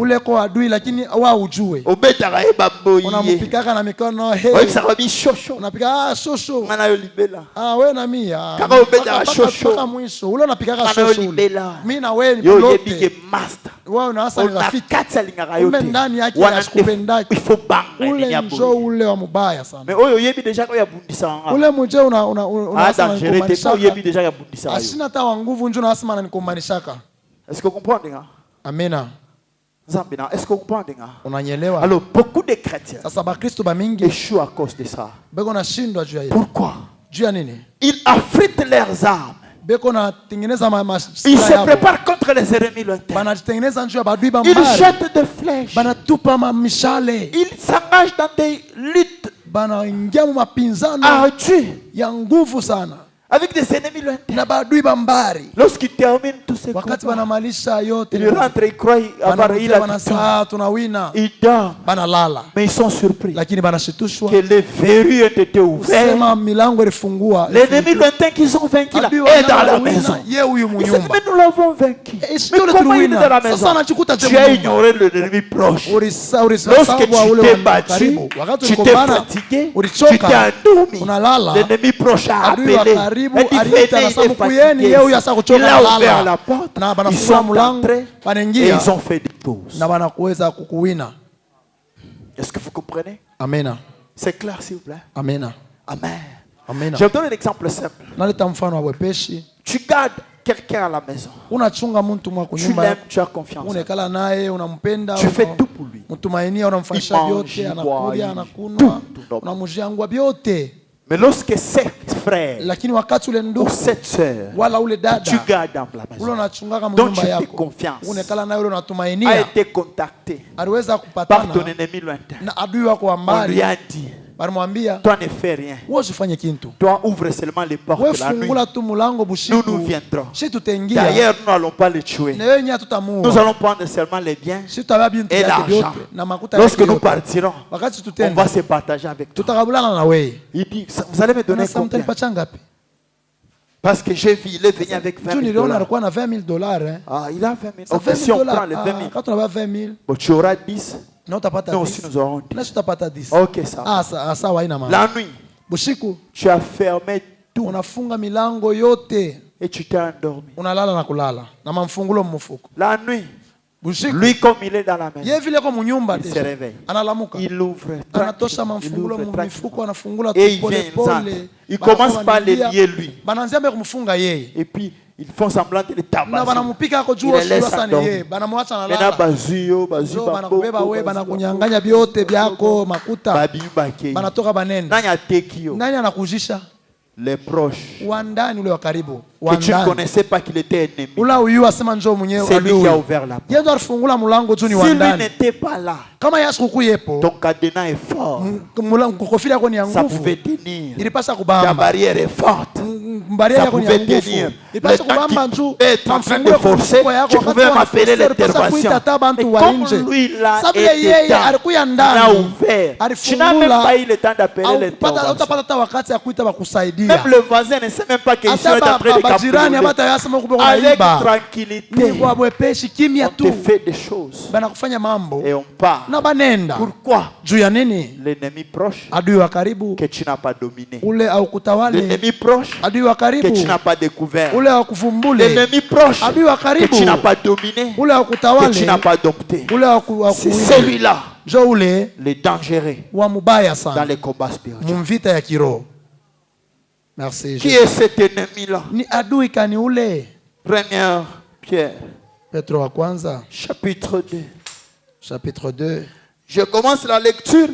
Est-ce que vous comprenez? Amen. Est-ce que vous comprenez? Alors, beaucoup de chrétiens échouent à cause de ça. Pourquoi? Ils affritent leurs âmes. Ils se préparent contre les ennemis lointains. Ils jettent des flèches. Ils s'engagent dans des luttes ardues avec des ennemis lointains. Lorsqu'ils terminent tous ces combats, ils rentrent et croient avoir eu la victoire. Ils dorment, mais ils sont surpris que les verrus ont été ouverts. L'ennemi lointain qu'ils ont vaincu là est dans la maison. Ils disent, mais nous l'avons vaincu. Mais comment il est dans la maison? Tu as ignoré l'ennemi proche. Lorsque tu t'es battu, tu t'es fatigué, tu t'es endormi, l'ennemi proche a appelé. Il a ouvert la porte. Ils sont entrés et ils ont fait des pauses. Est-ce que vous comprenez? Amen. C'est clair, s'il vous plaît? Amen. Amen. Amen. Je vais vous donner un exemple simple. Tu gardes quelqu'un à la maison. Tu l'aimes, tu as confiance. Tu fais tout pour lui. Il mange, il boit, mais lorsque ses frères ou cette sœur, tu gardes dans la maison, dont tu fais confiance, a été contacté par ton ennemi lointain, on lui a dit, toi ne fais rien. Toi ouvre seulement les portes la nuit. Nous viendrons. D'ailleurs, nous n'allons pas les tuer. Nous allons prendre seulement les biens et l'argent. Lorsque nous partirons, on va se partager avec toi. Il dit, vous allez me donner combien? Parce que j'ai vu, il est venu avec 20 000 $. Ah, il a 20 000. Ok, si on prend les 20 000, bon, tu auras 10. Non, nous aussi nous aurons 10. 10. Ok, ça. La nuit, tu as fermé tout. Et tu t'es endormi. La nuit, lui comme il est dans la maison, il se réveille. Il ouvre et il vient. Il commence par les lier lui. Et puis ils font semblant de le tabasser. Il les laisse endormir. Maintenant, bazuyo, Les proches. Wandani ule wa karibu. Que tu ne connaissais pas qu'il était ennemi. Ula uyu asema njoo mwenyewe. C'est lui qui a ouvert la porte. Yeye ndo alifungula mlango tu ni Si wandani. lui n'était pas là. Kama Yesu kukuyepo. Ton cadenas est fort. Mlango kofia yako ni ya nguvu. Ça pouvait tenir. Ilipasha kubamba. Ta barrière est forte. Barrière yako ni ya nguvu. Ilipasha kubamba tu. Tu en train de forcer. Tu pouvais m'appeler l'intervention. Mais comme lui là était là ouvert. Tu n'as même pas eu le temps d'appeler l'intervention. Même le voisin ne sait même pas qu'il est en train de capturer. Avec tranquillité, on te fait des choses et on part. Pourquoi? L'ennemi proche que tu n'as pas dominé. L'ennemi proche que tu n'as pas découvert. L'ennemi proche que tu n'as pas dominé, que tu n'as pas dompté. C'est celui-là le dangereux dans les combats spirituels. Merci. Qui est cet ennemi-là? Ni adui kani ule. Première Pierre. Petro wa kwanza. Chapitre 2. Chapitre 2. Je commence la lecture.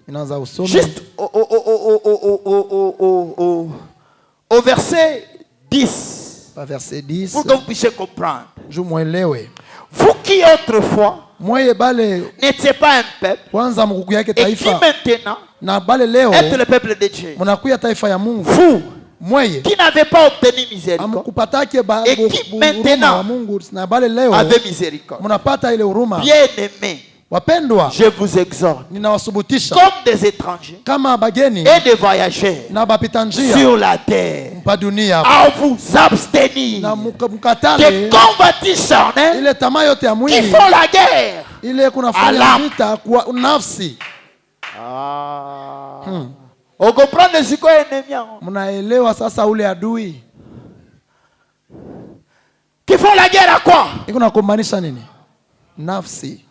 Inaanza usome. Juste au verset 10. Pas verset 10. Pour que vous puissiez comprendre. Je mwelewe. Vous qui autrefois n'étiez pas un peuple, et qui maintenant êtes le peuple de Dieu. Vous qui n'avez pas obtenu miséricorde et qui maintenant avez miséricorde. Bien aimé, je vous exhorte comme des étrangers et des voyageurs sur la terre à vous abstenir des convoitises charnelles qui font la guerre à l'âme. On comprend ce qu'on est ennemi. Mnaelewa sasa ule adui qui font la guerre à quoi? Iko nakumaanisha nini? Nafsi.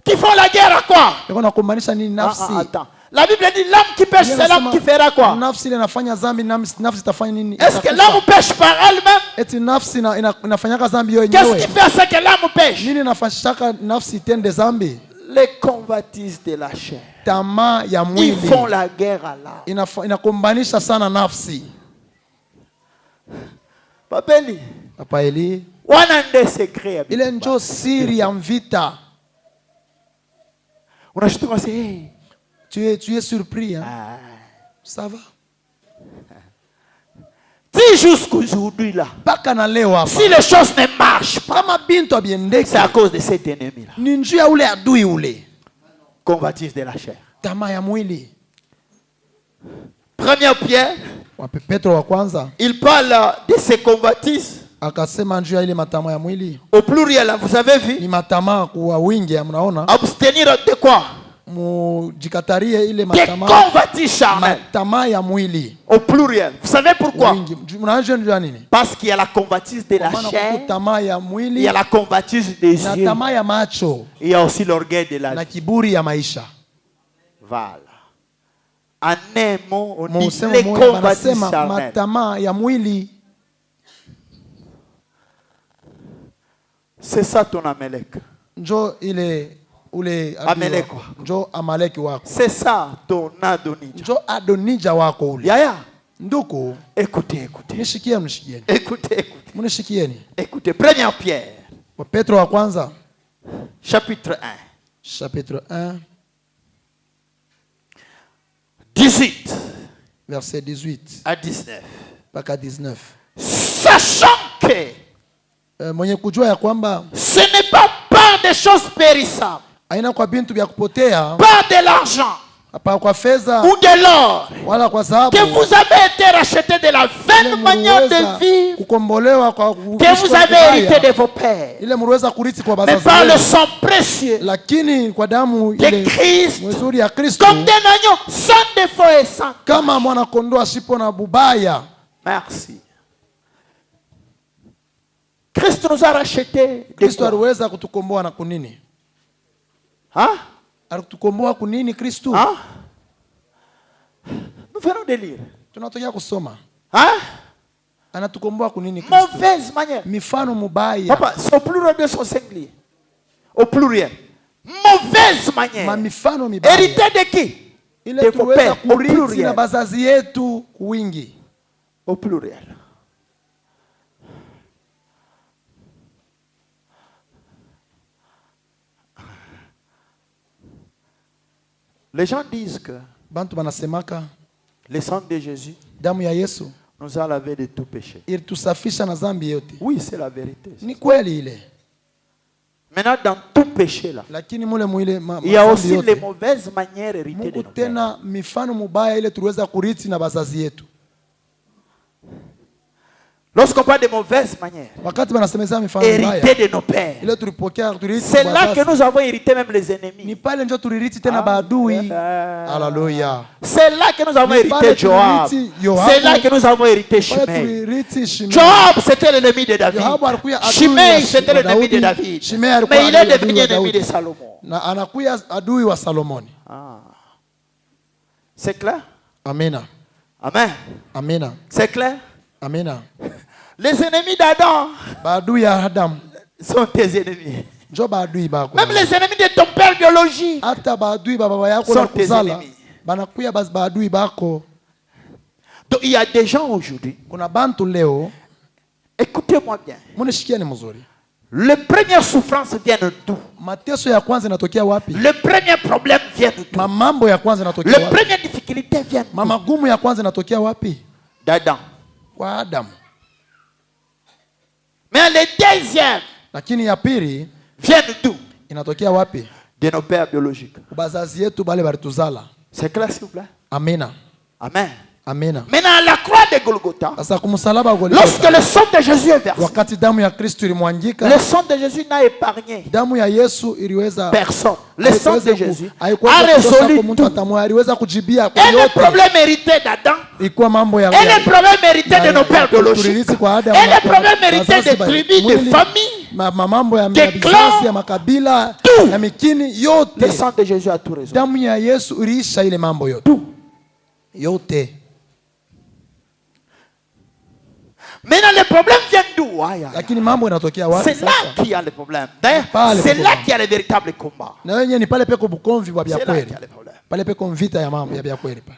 Qui font la guerre à quoi? Iko nakumaanisha nini nafsi? Attends. La Bible dit l'homme qui pêche, c'est l'homme qui fera quoi? Nafsi ile inafanya dhambi, nafsi itafanya nini? Est-ce que l'homme pêche par elle-même? Eti nafsi inafanyaka dhambi yenyewe. Qu'est-ce qui fait ça que l'homme pêche? Nini inafanyaka nafsi itende dhambi? Les convoitises de la chair. Tamaa ya mwili. Ils font la guerre à l'âme. Inakombanisha sana nafsi. Papa Eli. Wana secret. Ile ndio siri ya vita. Unashtuka sasa. Tu es surpris hein? Ça va? Si jusqu'aujourd'hui là. Paka na leo hapa. Si les choses ne marchent pas. Kama bintu abiendeke. C'est à cause de cet ennemi là. Ni njia ule adui ule. Convoitise de la chair. Tamaa ya mwili. Première Pierre. Petro wa kwanza. Il parle de ces convoitises. Akasema njia ile matamaa ya mwili. Au pluriel, vous avez vu? Ni matamaa kwa wingi mnaona? Abstenir de quoi? Mujikatarie ile matamaa. De convoitises charnelles. Tamaa ya mwili. Au pluriel. Vous savez pourquoi? Mnajua nini? Parce qu'il y a la convoitise de la chair. Tamaa ya mwili. Il y a la convoitise des yeux. Na tamaa ya macho. Il y a aussi l'orgueil de la vie. Na kiburi ya maisha. Voilà. En un mot, on dit les convoitises charnelles. Matamaa ya mwili. C'est ça ton Amalek. Njo ile ule Amalek. Njo Amaleki wako. C'est ça ton Adonija. Njo Adonija wako ule. Yaya. Nduku. Écoutez. Nishikieni. Écoutez. Munishikieni. Écoutez. Première Pierre. Petro wa kwanza. Chapitre 1. Chapitre 1. 18. Verset 18. À 19. Paka 19. Sachant que mwenye kujua ya kwamba ce n'est pas par des choses périssables, aina kwa bintu vya kupotea, pas de l'argent, hapa kwa fedha ou de l'or, wala kwa dhahabu, que vous avez été rachetés de la vaine manière de vivre, kukombolewa kwa que vous avez hérité de vos pères, ile mliweza kurithi kwa mais bazazi, par le sang précieux, lakini kwa damu ile Christ, nzuri ya Kristo, comme d'un agneau sans défaut et sans kama mwana kondoo asipo na bubaya. Merci. Christ nous a racheté. Kristo aliweza kutukomboa na kunini? Alitukomboa kunini Kristo? Nous venons de lire. Tunataka kusoma. Anatukomboa kunini Kristo? Mauvaise manière. Mifano mubaya. Papa, c'est au pluriel de son singulier. Au pluriel. Mauvaise manière. Ma mifano mibaya. Hérité de qui? Ile tuweza kurithi na bazazi yetu wingi. Au pluriel. Les gens disent que le sang de Jésus nous a lavé de tout péché. Oui, c'est la vérité. Maintenant, dans tout péché là, il y a aussi les mauvaises manières héritées de nos pères. Lorsqu'on parle de mauvaises manières héritées de nos pères, c'est là que nous avons hérité même les ennemis. Alléluia. C'est là que nous avons hérité Joab. C'est là que nous avons hérité Shimei. Joab, c'était l'ennemi de David. Shimei, c'était l'ennemi de David. Mais il est devenu ennemi de Salomon. C'est clair? Amen. Amen. Amen. C'est clair? Amen. Les ennemis d'Adam sont tes ennemis. Même les ennemis de ton père biologique sont tes ennemis. Donc il y a des gens aujourd'hui. Écoutez-moi bien. La première souffrance vient d'où? Le premier problème vient d'où? La première difficulté vient d'Adam. Mais le deuxième vient d'où? De nos pères biologiques. C'est clair, s'il vous plaît? Amen. Amen. Amen. Maintenant, à la croix de Golgotha, lorsque le sang de Jésus est versé, le sang de Jésus n'a épargné personne. Le sang de Jésus a résolu tout. Et le problème hérité d'Adam, et le problème hérité de nos pères biologiques, et le problème hérité des tribus, des familles, des clans, tout. Le sang de Jésus a tout résolu. Tout. Maintenant, le problème vient d'où? C'est là qu'il y a le problème. D'ailleurs, c'est là qu'il y a le véritable combat. C'est là qu'il y a le problème.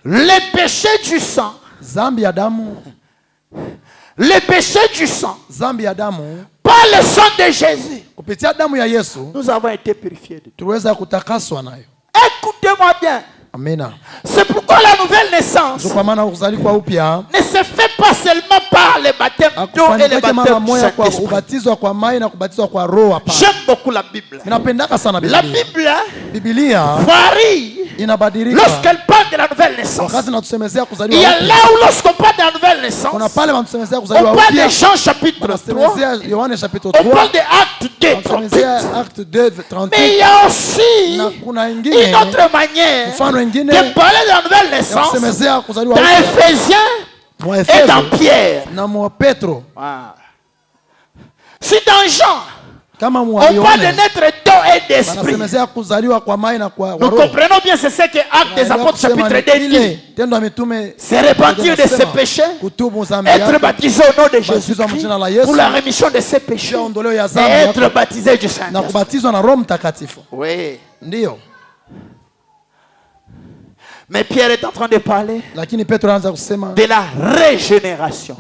Le péché du sang. Le péché du sang. Par le sang de Jésus. Nous avons été purifiés de tout. Écoutez-moi bien. Amen. C'est pourquoi la nouvelle naissance ne se fait pas seulement par le baptême d'eau et le baptême du Saint-Esprit. J'aime beaucoup la Bible. La Bible varie lorsqu'elle parle de la nouvelle naissance. Il y a là où lorsqu'on parle de la nouvelle naissance, on parle de Jean chapitre 3, on parle de Acte 2, 38. Mais il y a aussi une autre manière de parler de la nouvelle naissance dans Éphésiens et dans Pierre. Si dans Jean on parle de naître d'eau et d'esprit, nous comprenons bien c'est ce que Actes des Apôtres chapitre 2 dit. C'est repentir de ses péchés, être baptisé au nom de Jésus pour la rémission de ses péchés et être baptisé du Saint-Esprit. Oui. Mais Pierre est en train de parler de la régénération.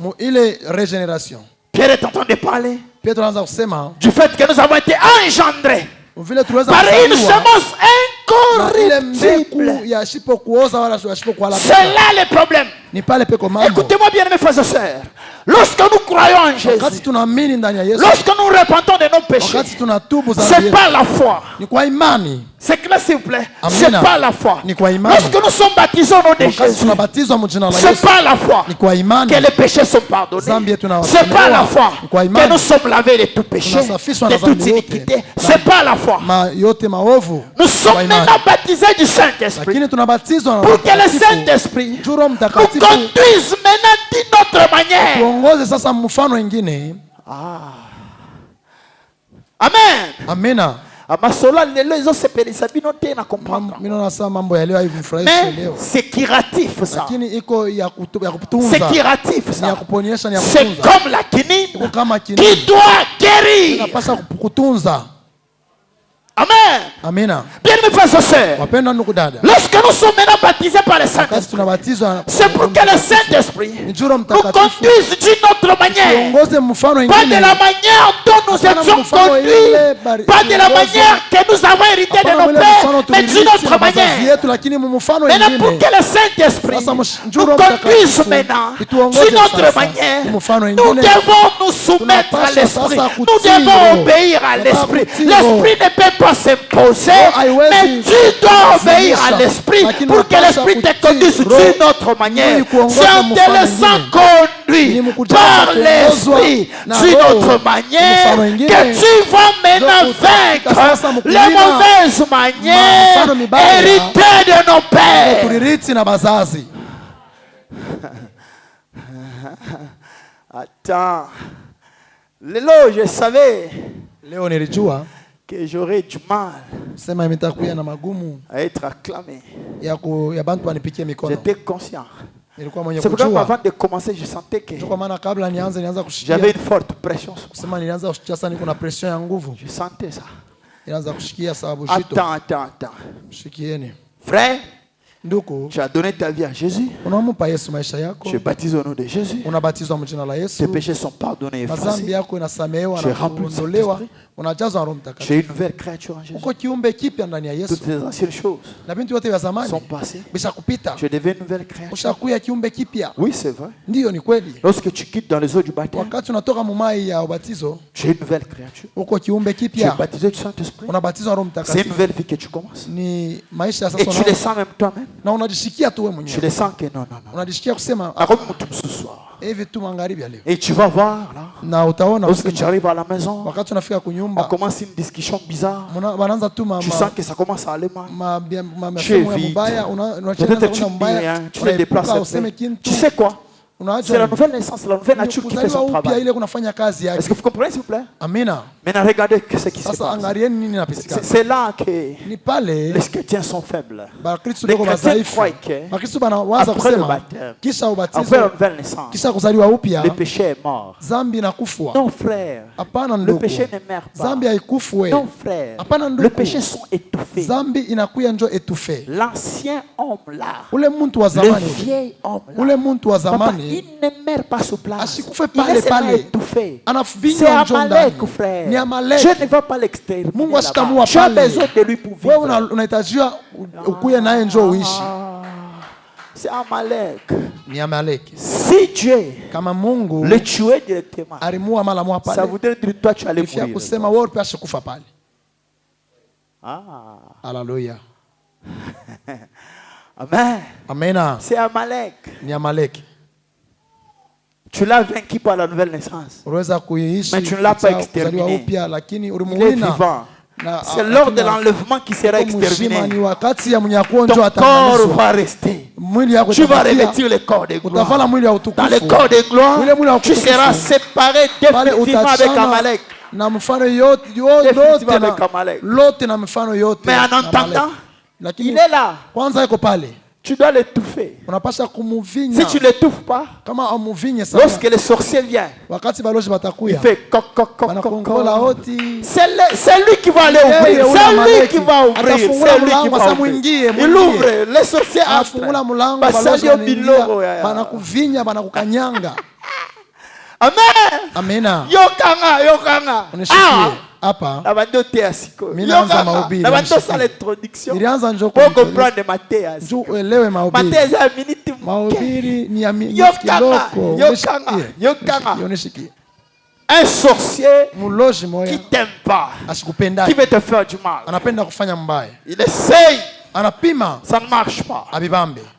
Pierre est en train de parler du fait que nous avons été engendrés par une semence incorruptible. C'est là le problème. Écoutez-moi bien, mes frères et sœurs. Lorsque nous croyons en Jésus, lorsque nous repentons de nos péchés, c'est pas la foi. C'est clair, s'il vous plaît. C'est pas la foi. Lorsque nous sommes baptisés au nom de Jésus, c'est pas la foi que les péchés sont pardonnés. C'est pas la foi que nous sommes lavés de tout péché, de toute iniquité. C'est pas la foi. Nous sommes maintenant baptisés du Saint-Esprit pour que le Saint-Esprit nous conduise maintenant d'une autre manière. Amen. Mais c'est curatif ça. C'est curatif ça. C'est comme la quinine qui doit guérir. Amen. Amina. Bien mes frères et sœurs. Wapenda ndugu dada. Lorsque nous sommes maintenant baptisés par le Saint-Esprit, c'est pour que le Saint-Esprit nous conduise d'une autre manière. Pas de la manière dont nous étions conduits, pas de la manière que nous avons hérité de nos pères, mais d'une autre manière. Maintenant, pour que le Saint-Esprit nous conduise maintenant d'une autre manière, nous devons nous soumettre à l'Esprit. Nous devons obéir à l'Esprit. L'Esprit ne peut pas s'imposer, mais tu dois obéir à l'Esprit pour que l'Esprit te conduise d'une autre manière. C'est en te laissant conduire par l'Esprit d'une autre manière que tu vas maintenant vaincre les mauvaises manières héritées de nos pères. Attends. Lélo, je savais que j'aurais du mal à être acclamé. J'étais conscient. C'est pourquoi avant de commencer, je sentais que j'avais une forte pression sur moi. Je sentais ça. Attends. Frère, tu as donné ta vie à Jésus. Tu es baptisé au nom de Jésus. Tes péchés sont pardonnés et effacés. Tu es rempli de Saint-Esprit. Tu es une nouvelle créature en Jésus. Toutes les anciennes choses sont passées. Tu es devenu une nouvelle créature. Oui, c'est vrai. Lorsque tu quittes dans les eaux du baptême, tu es une nouvelle créature. Tu es baptisé du Saint-Esprit. C'est une nouvelle vie que tu commences. Et tu le sens même toi-même. Tu le sens que non. Ce soir. Et tu vas voir là, lorsque tu arrives à la maison, on commence une discussion bizarre. Tu sens que ça commence à aller mal. Tu es vide. Peut-être tu dis rien, tu te déplaces. Tu sais quoi? C'est la nouvelle naissance, la nouvelle nature qui fait son travail. Est-ce que vous comprenez, s'il vous plaît? Maintenant, regardez ce qui se passe. C'est là que les chrétiens sont faibles. Les chrétiens croient qu'après le baptême, après la nouvelle naissance, le péché est mort. Non, frère, le péché ne meurt pas. Non, frère, le péché sont étouffés. L'ancien homme là, le vieil homme là, il ne meurt pas sur place. Il est seulement étouffé. C'est Amalek, frère. Je ne vais pas l'exterminer là-bas. Tu as besoin de lui pour vivre. C'est Amalek. Si Dieu le tuait directement, ça voudrait dire que toi tu allais mourir. Alléluia. Amen. C'est Amalek. Tu l'as vaincu par la nouvelle naissance. Mais tu ne l'as pas exterminé. Il est vivant. C'est lors de l'enlèvement qui sera exterminé. Ton corps va rester. Tu vas revêtir le corps de gloire. Dans le corps de gloire, tu seras séparé définitivement avec Amalek. Mais en entendant, il est là. Tu dois l'étouffer. Si tu ne l'étouffes pas, lorsque le sorcier vient, il fait coq. C'est lui qui va aller ouvrir. C'est lui qui va ouvrir. Il ouvre. Le sorcier entre. Amen. Yokanga. Nabando te asiko. Nabando sa l'introduction. Pour comprendre Mathéas. Mathéas a minute. Yokanga. Un sorcier qui t'aime pas, qui veut te faire du mal. Il essaye. Ça ne marche pas.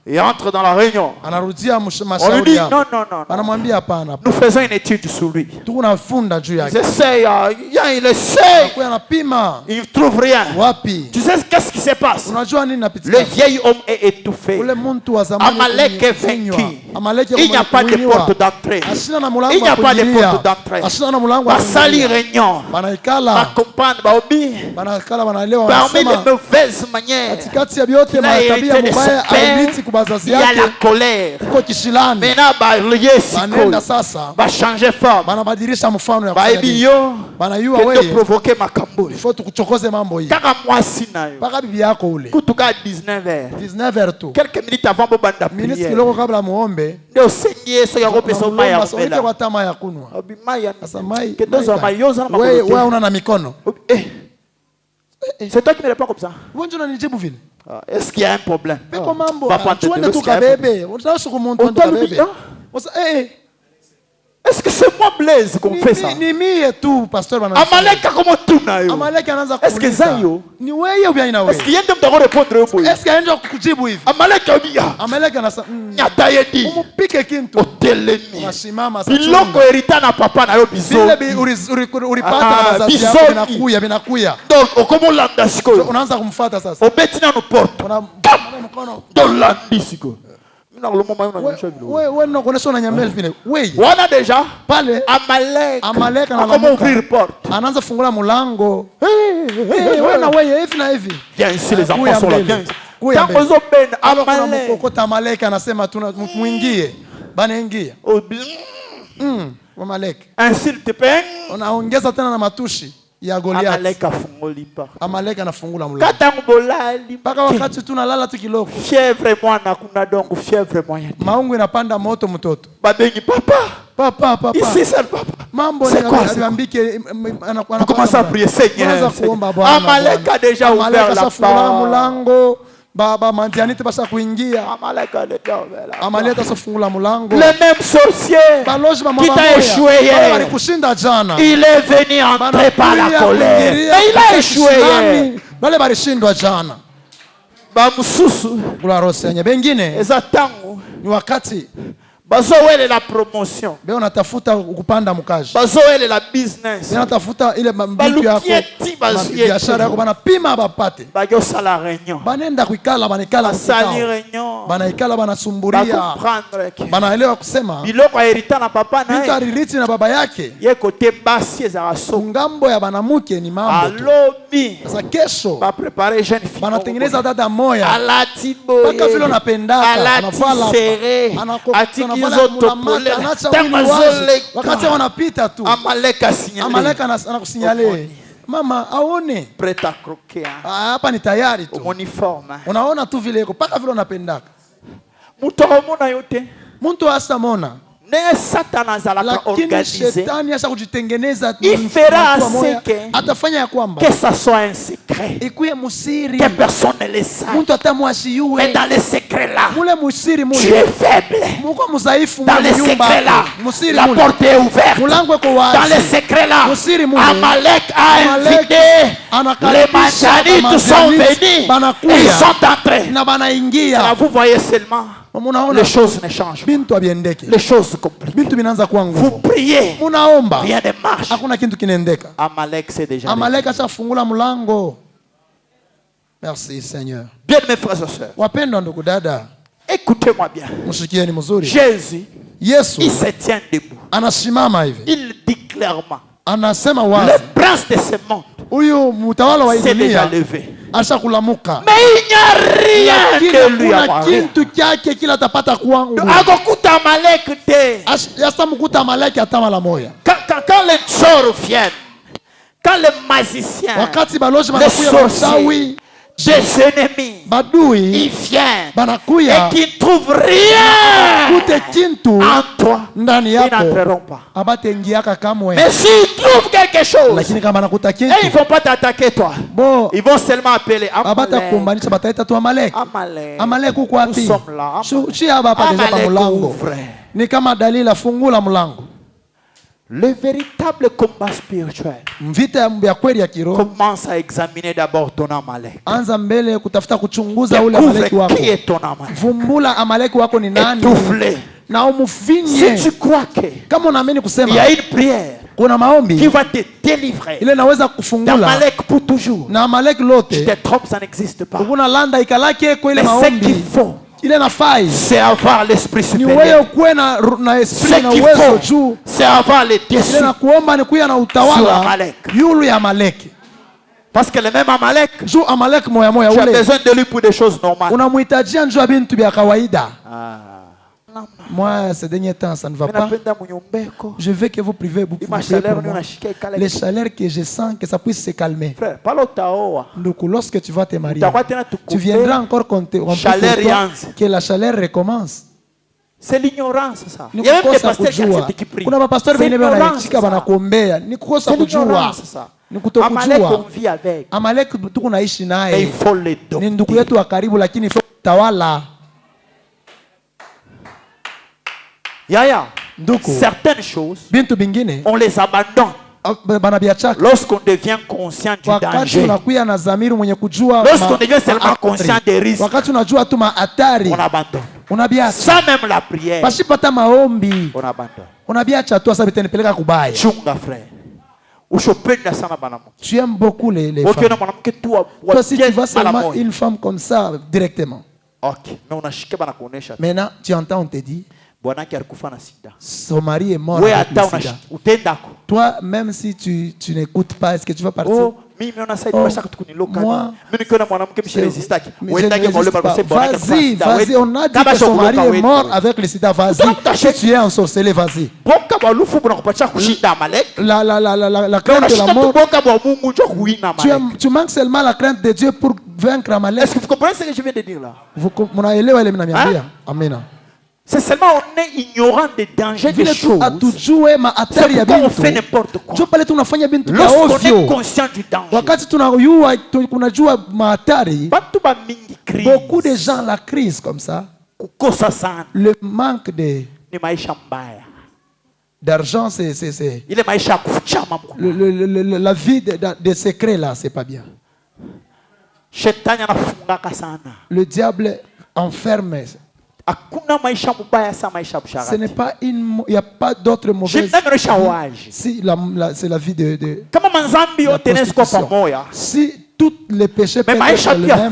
Il entre dans la réunion. On lui dit non. Nous faisons une étude sur lui. Il essaye. Il ne trouve rien. Tu sais qu'est-ce qui se passe? Le vieil homme est étouffé. Amalek est vaincu. Il n'y a pas de porte d'entrée. Il n'y a pas de porte d'entrée. Basali réunion. Ma compagne Baobi. Parmi les mauvaises manières kati ya biote matabia mubaya aliliti kubazazi yake. Il y a la colère. Kuko kishilani. Maintenant banenda sasa. Ba changer forme. Banabadilisha mfano ya kufanya. Banayua wewe. Que provoquer makambo. Il faut tukuchokoze mambo hii. Kaka mwasi nayo. Paka bibi yako ule. Kutuka 19h. 19h tu. Quelques minutes avant bobanda prière. Minutes kiloko kabla muombe. Ndio senye so yako pesa maya ya kumela. Kwa tama ya kunwa. Obimaya. Sasa mai. Kedozo mayoza na makolo. Wewe una na mikono. C'est toi qui ne réponds comme ça. Wewe unanijibu vile. Est-ce qu'il y a un problème? Peko mambo. Tuende tukabebe. Unataka kumondoa tukabebe. Est-ce que c'est moi Blaise qu'on fait ça? Ni mie tu pasteur bana. Amalek comment tu nayo? Amalek anaanza kuuliza. Est-ce que zayo? Ni wewe ou bien ina wewe? Est-ce qu'il y a un mtako répondre hapo? Est-ce qu'il y a un kukujibu hivi? Amalek obia. Amalek anasa. Nyata yedi. Umupike kintu. Otelemi. Mashimama sasa. Biloko herita na papa na yo bizo. Vile uripata na wazazi yako binakuya. Donc okomo landa siko. Unaanza kumfuata sasa. Obeti na no porte. Una mkono. Dolandi siko. Wewe unakonesha na nyamel vile. Wewe. Wana deja pale Amalek anaanza ouvrir porte. Anaanza fungula mlango. Wewe na wewe hivi na hivi. Viens ici les enfants sont là. Viens. Tango zo ben Amalek. Mkokota Amalek anasema muingie. Bana ingia. Amalek. Insulte pen. Unaongeza tena na matushi ya Goliath. Amalek afunguli pa. Amalek anafungula mlango. Katangu bolali. Paka wakati tunalala tu kiloko. Fièvre mwana kuna dongo fièvre moya. Maungu inapanda moto mtoto. Babengi papa. Papa. Ici ça papa. Mambo ni aliambike anakuwa commence à prier Seigneur. Anaanza kuomba Bwana. Amalek a déjà ouvert la porte. Mlango. Baba mandianite basa kuingia. Amalek asafungula mlango. Le même sorcier qui t'a échoué hier. Alikushinda jana. Il est venu entrer par la colère. Mais il a échoué hier. Bale barishindwa jana. Ba mususu. Kula rosi yenye bengine. Ezatangu. Ni wakati. Bazowele la promotion. Beo natafuta kupanda mkaji. Bazowele la business. Beo natafuta ile mbitu yako. Biashara yako bana pima bapate. Bagyo sala réunion. Banenda kuikala banikala sali réunion. Banaikala banasumburia. Comprendre que. Banaelewa kusema. Biloko herita na papa na. Bitaririthi na baba yake. Ye kote basi za raso. Ngambo ya banamuke ni mambo. Alobi. Sasa kesho. Ba préparer jeune fille. Banatengeneza dada moya. Alatibo. Paka vile unapendaka. Anavala. Anakoka. Wakati wanapita tu Amalek anakusinyale mama aone prêt à croquer. Hapa ni tayari tu uniforme. Unaona tu vile iko paka vile unapendaka. Mtu homona yote. Mtu asamona. Ne Satan zalaka organiser. Shetani asa kujitengeneza il fera que atafanya ya kwamba que ça soit un secret. Ikuye musiri. Que personne ne le sache. Mtu atamwashiwe. Mais dans le secret là. Mule musiri mule. Tu es faible. Muko muzaifu dans le secret là. Musiri la porte est ouverte. Mulango ko wazi. Dans le secret là. Musiri mule. Amalek a invité. Les Machanites sont venus. Et ils sont entrés. Na banaingia. Alors vous voyez seulement. Les choses ne changent pas. Les choses se compliquent. Vous priez. Rien ne marche. Amalek c'est déjà. Amalek ashafungula mlango. Merci Seigneur. Bien mes frères et sœurs. Wapendwa ndugu dada. Écoutez-moi bien. Mshikieni mzuri. Jésus. Yesu. Il se tient debout. Anasimama hivi. Il dit clairement. Anasema wazi. Le prince de ce monde. Huyu mtawala wa dunia ashakulamuka. Mais il n'y a rien de lui à voir. Kintu kyake kila tapata kwangu. Agokuta Amalek te. Yasamkuta Amalek atama la moya. Quand les sorts viennent, quand les magiciens, wakati baloji banakuya msawi, des ennemis, badui, ils viennent banakuya et qui ne trouvent rien kute kintu en toi, ndani ils n'entreront pas. Abatengiaka kamwe. Mais s'ils trouvent quelque chose, lakini kama nakuta kintu, ils ne vont pas t'attaquer toi. Bon, ils vont seulement appeler Amalek. Bataita tu Amalek. Amalek uko wapi? Nous sommes là. Shi hapa deja pa mlango. Ni kama Dalila fungula mlango. Le véritable combat spirituel vita ya kweli ya kiroho commence à examiner d'abord ton Amalek. Anza mbele kutafuta kuchunguza ule Amaleki wako. Qui est ton Amalek? Vumbula Amaleki wako ni nani? Étouffle. Na umufinye. Si tu crois que kama unaamini kusema il y a une prière kuna maombi qui va te délivrer ile naweza kufungula Amalek pour toujours. Na Amalek lote. Je te trompe, ça n'existe pas. Kuna landa ikalake kwa ile maombi. Mais ce qu'il faut, c'est avoir l'esprit supérieur. Ce qu'il faut, c'est avoir les dessus sur Amalek. Parce que le même Amalek, tu as besoin de lui pour des choses normales. Moi, ces derniers temps, ça ne va pas. Je veux que vous priez pour moi. Les chaleurs que je sens, que ça puisse se calmer. Donc, lorsque tu vas te marier, tu viendras encore compter que la chaleur recommence. C'est l'ignorance, ça. Il y a même des pasteurs qui acceptent qui prient. C'est l'ignorance, ça. Amalek, on vit avec. Mais il faut les donner. Certaines choses, on les abandonne lorsqu'on devient conscient du danger. Lorsqu'on devient seulement conscient des risques, on abandonne. Sans même la prière, on abandonne. Chunga, frère. Tu aimes beaucoup les femmes. Toi aussi, tu vas seulement une femme comme ça directement. Maintenant, tu entends, on te dit, son mari est mort avec le sida. Toi, même si tu n'écoutes pas, est-ce que tu vas partir? Moi, vas-y, on a dit que son mari est mort avec le sida. Vas-y, si tu es ensorcelé, vas-y. La crainte de la mort, tu manques seulement la crainte de Dieu pour vaincre Amalek. Est-ce que vous comprenez ce que je viens de dire là? Amen. C'est seulement on est ignorant des dangers des choses. C'est pourquoi on fait n'importe quoi. Lorsqu'on est conscient du danger. Beaucoup de gens la crise comme ça. Le manque d'argent, c'est la vie des secrets là, c'est pas bien. Le diable enferme. Ce n'est pas il n'y a pas d'autre mauvaise vie. Si c'est la vie de la prostitution. Si tous les péchés peuvent être les mêmes,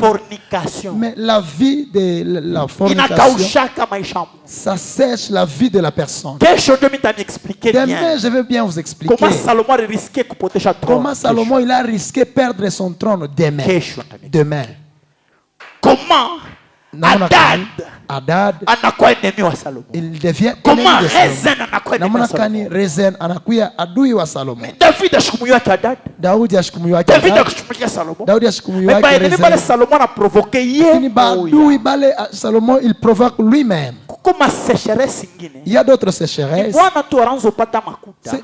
mais la vie de la fornication, ça sèche la vie de la personne. Demain, je vais bien vous expliquer comment Salomon il a risqué perdre son trône demain. Comment Hadad, il devient comment Rezen adui wa Salomon. David Salomon a provoqué Salomon, il provoque lui-même. Il y a d'autres sécheresses.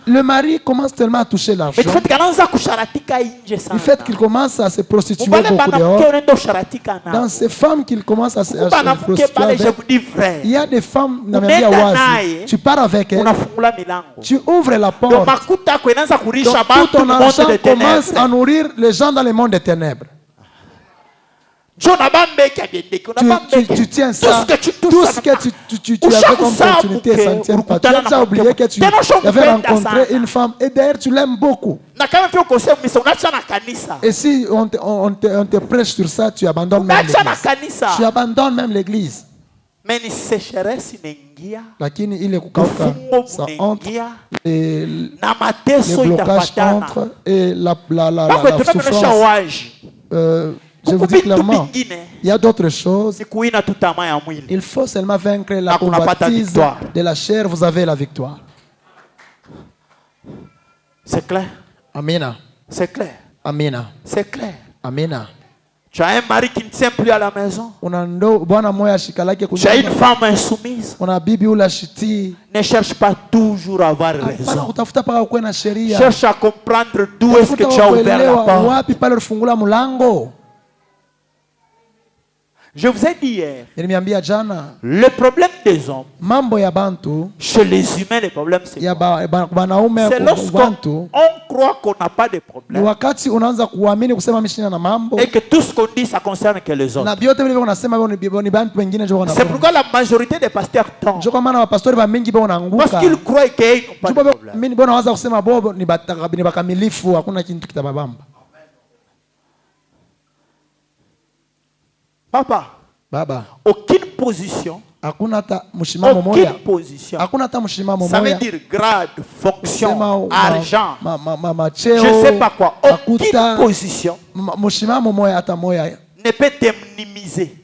Le mari commence tellement à toucher l'argent. Le fait qu'il commence à se prostituer beaucoup dehors. Dans ces femmes qu'il commence à se prostituer avec, il y a des femmes, tu pars avec elles, tu ouvres la porte. Donc, tout ton argent commence à nourrir les gens dans le monde des ténèbres. Tu tiens ça, tout ce que tu avais comme opportunité, ça ne tient pas. Tu as déjà oublié que tu avais rencontré une femme et d'ailleurs tu l'aimes beaucoup. Et si on te prêche sur ça, tu abandonnes même l'église. Tu abandonnes même l'église. Lakini ile kukauka, ça entre, les blocages entrent et la souffrance. Je vous dis clairement, il y a d'autres choses. Il faut seulement vaincre la convoitise de la chair, vous avez la victoire. C'est clair? Amina. C'est clair? Amina. C'est clair? Amina. Tu as un mari qui ne tient plus à la maison. Tu as une femme insoumise. Ne cherche pas toujours à avoir raison. Cherche à comprendre d'où est-ce que tu as ouvert la porte. Je vous ai dit hier, le problème des hommes, chez les humains, les problèmes c'est lorsqu'on croit qu'on n'a pas de problème et que tout ce qu'on dit, ça concerne que les autres. C'est pourquoi la majorité des pasteurs tombent. Parce qu'ils croient qu'ils n'ont pas de problème. Papa, Baba, aucune position Aucune position. Ça veut dire grade, fonction, argent. Je ne sais pas quoi. Aucune position ne peut te minimiser.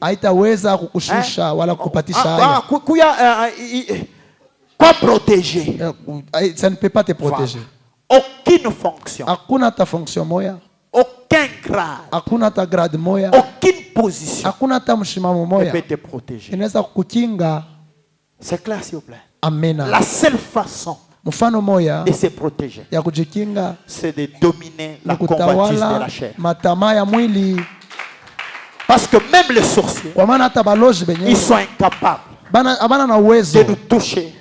Quoi protéger? Ça ne peut pas te protéger. Aucune fonction. Aucun grade. Aucune position ne peut te protéger. C'est clair, s'il vous plaît. Amen. La seule façon de se protéger, c'est de dominer la convoitise de la chair. Parce que même les sorciers, ils sont incapables de nous toucher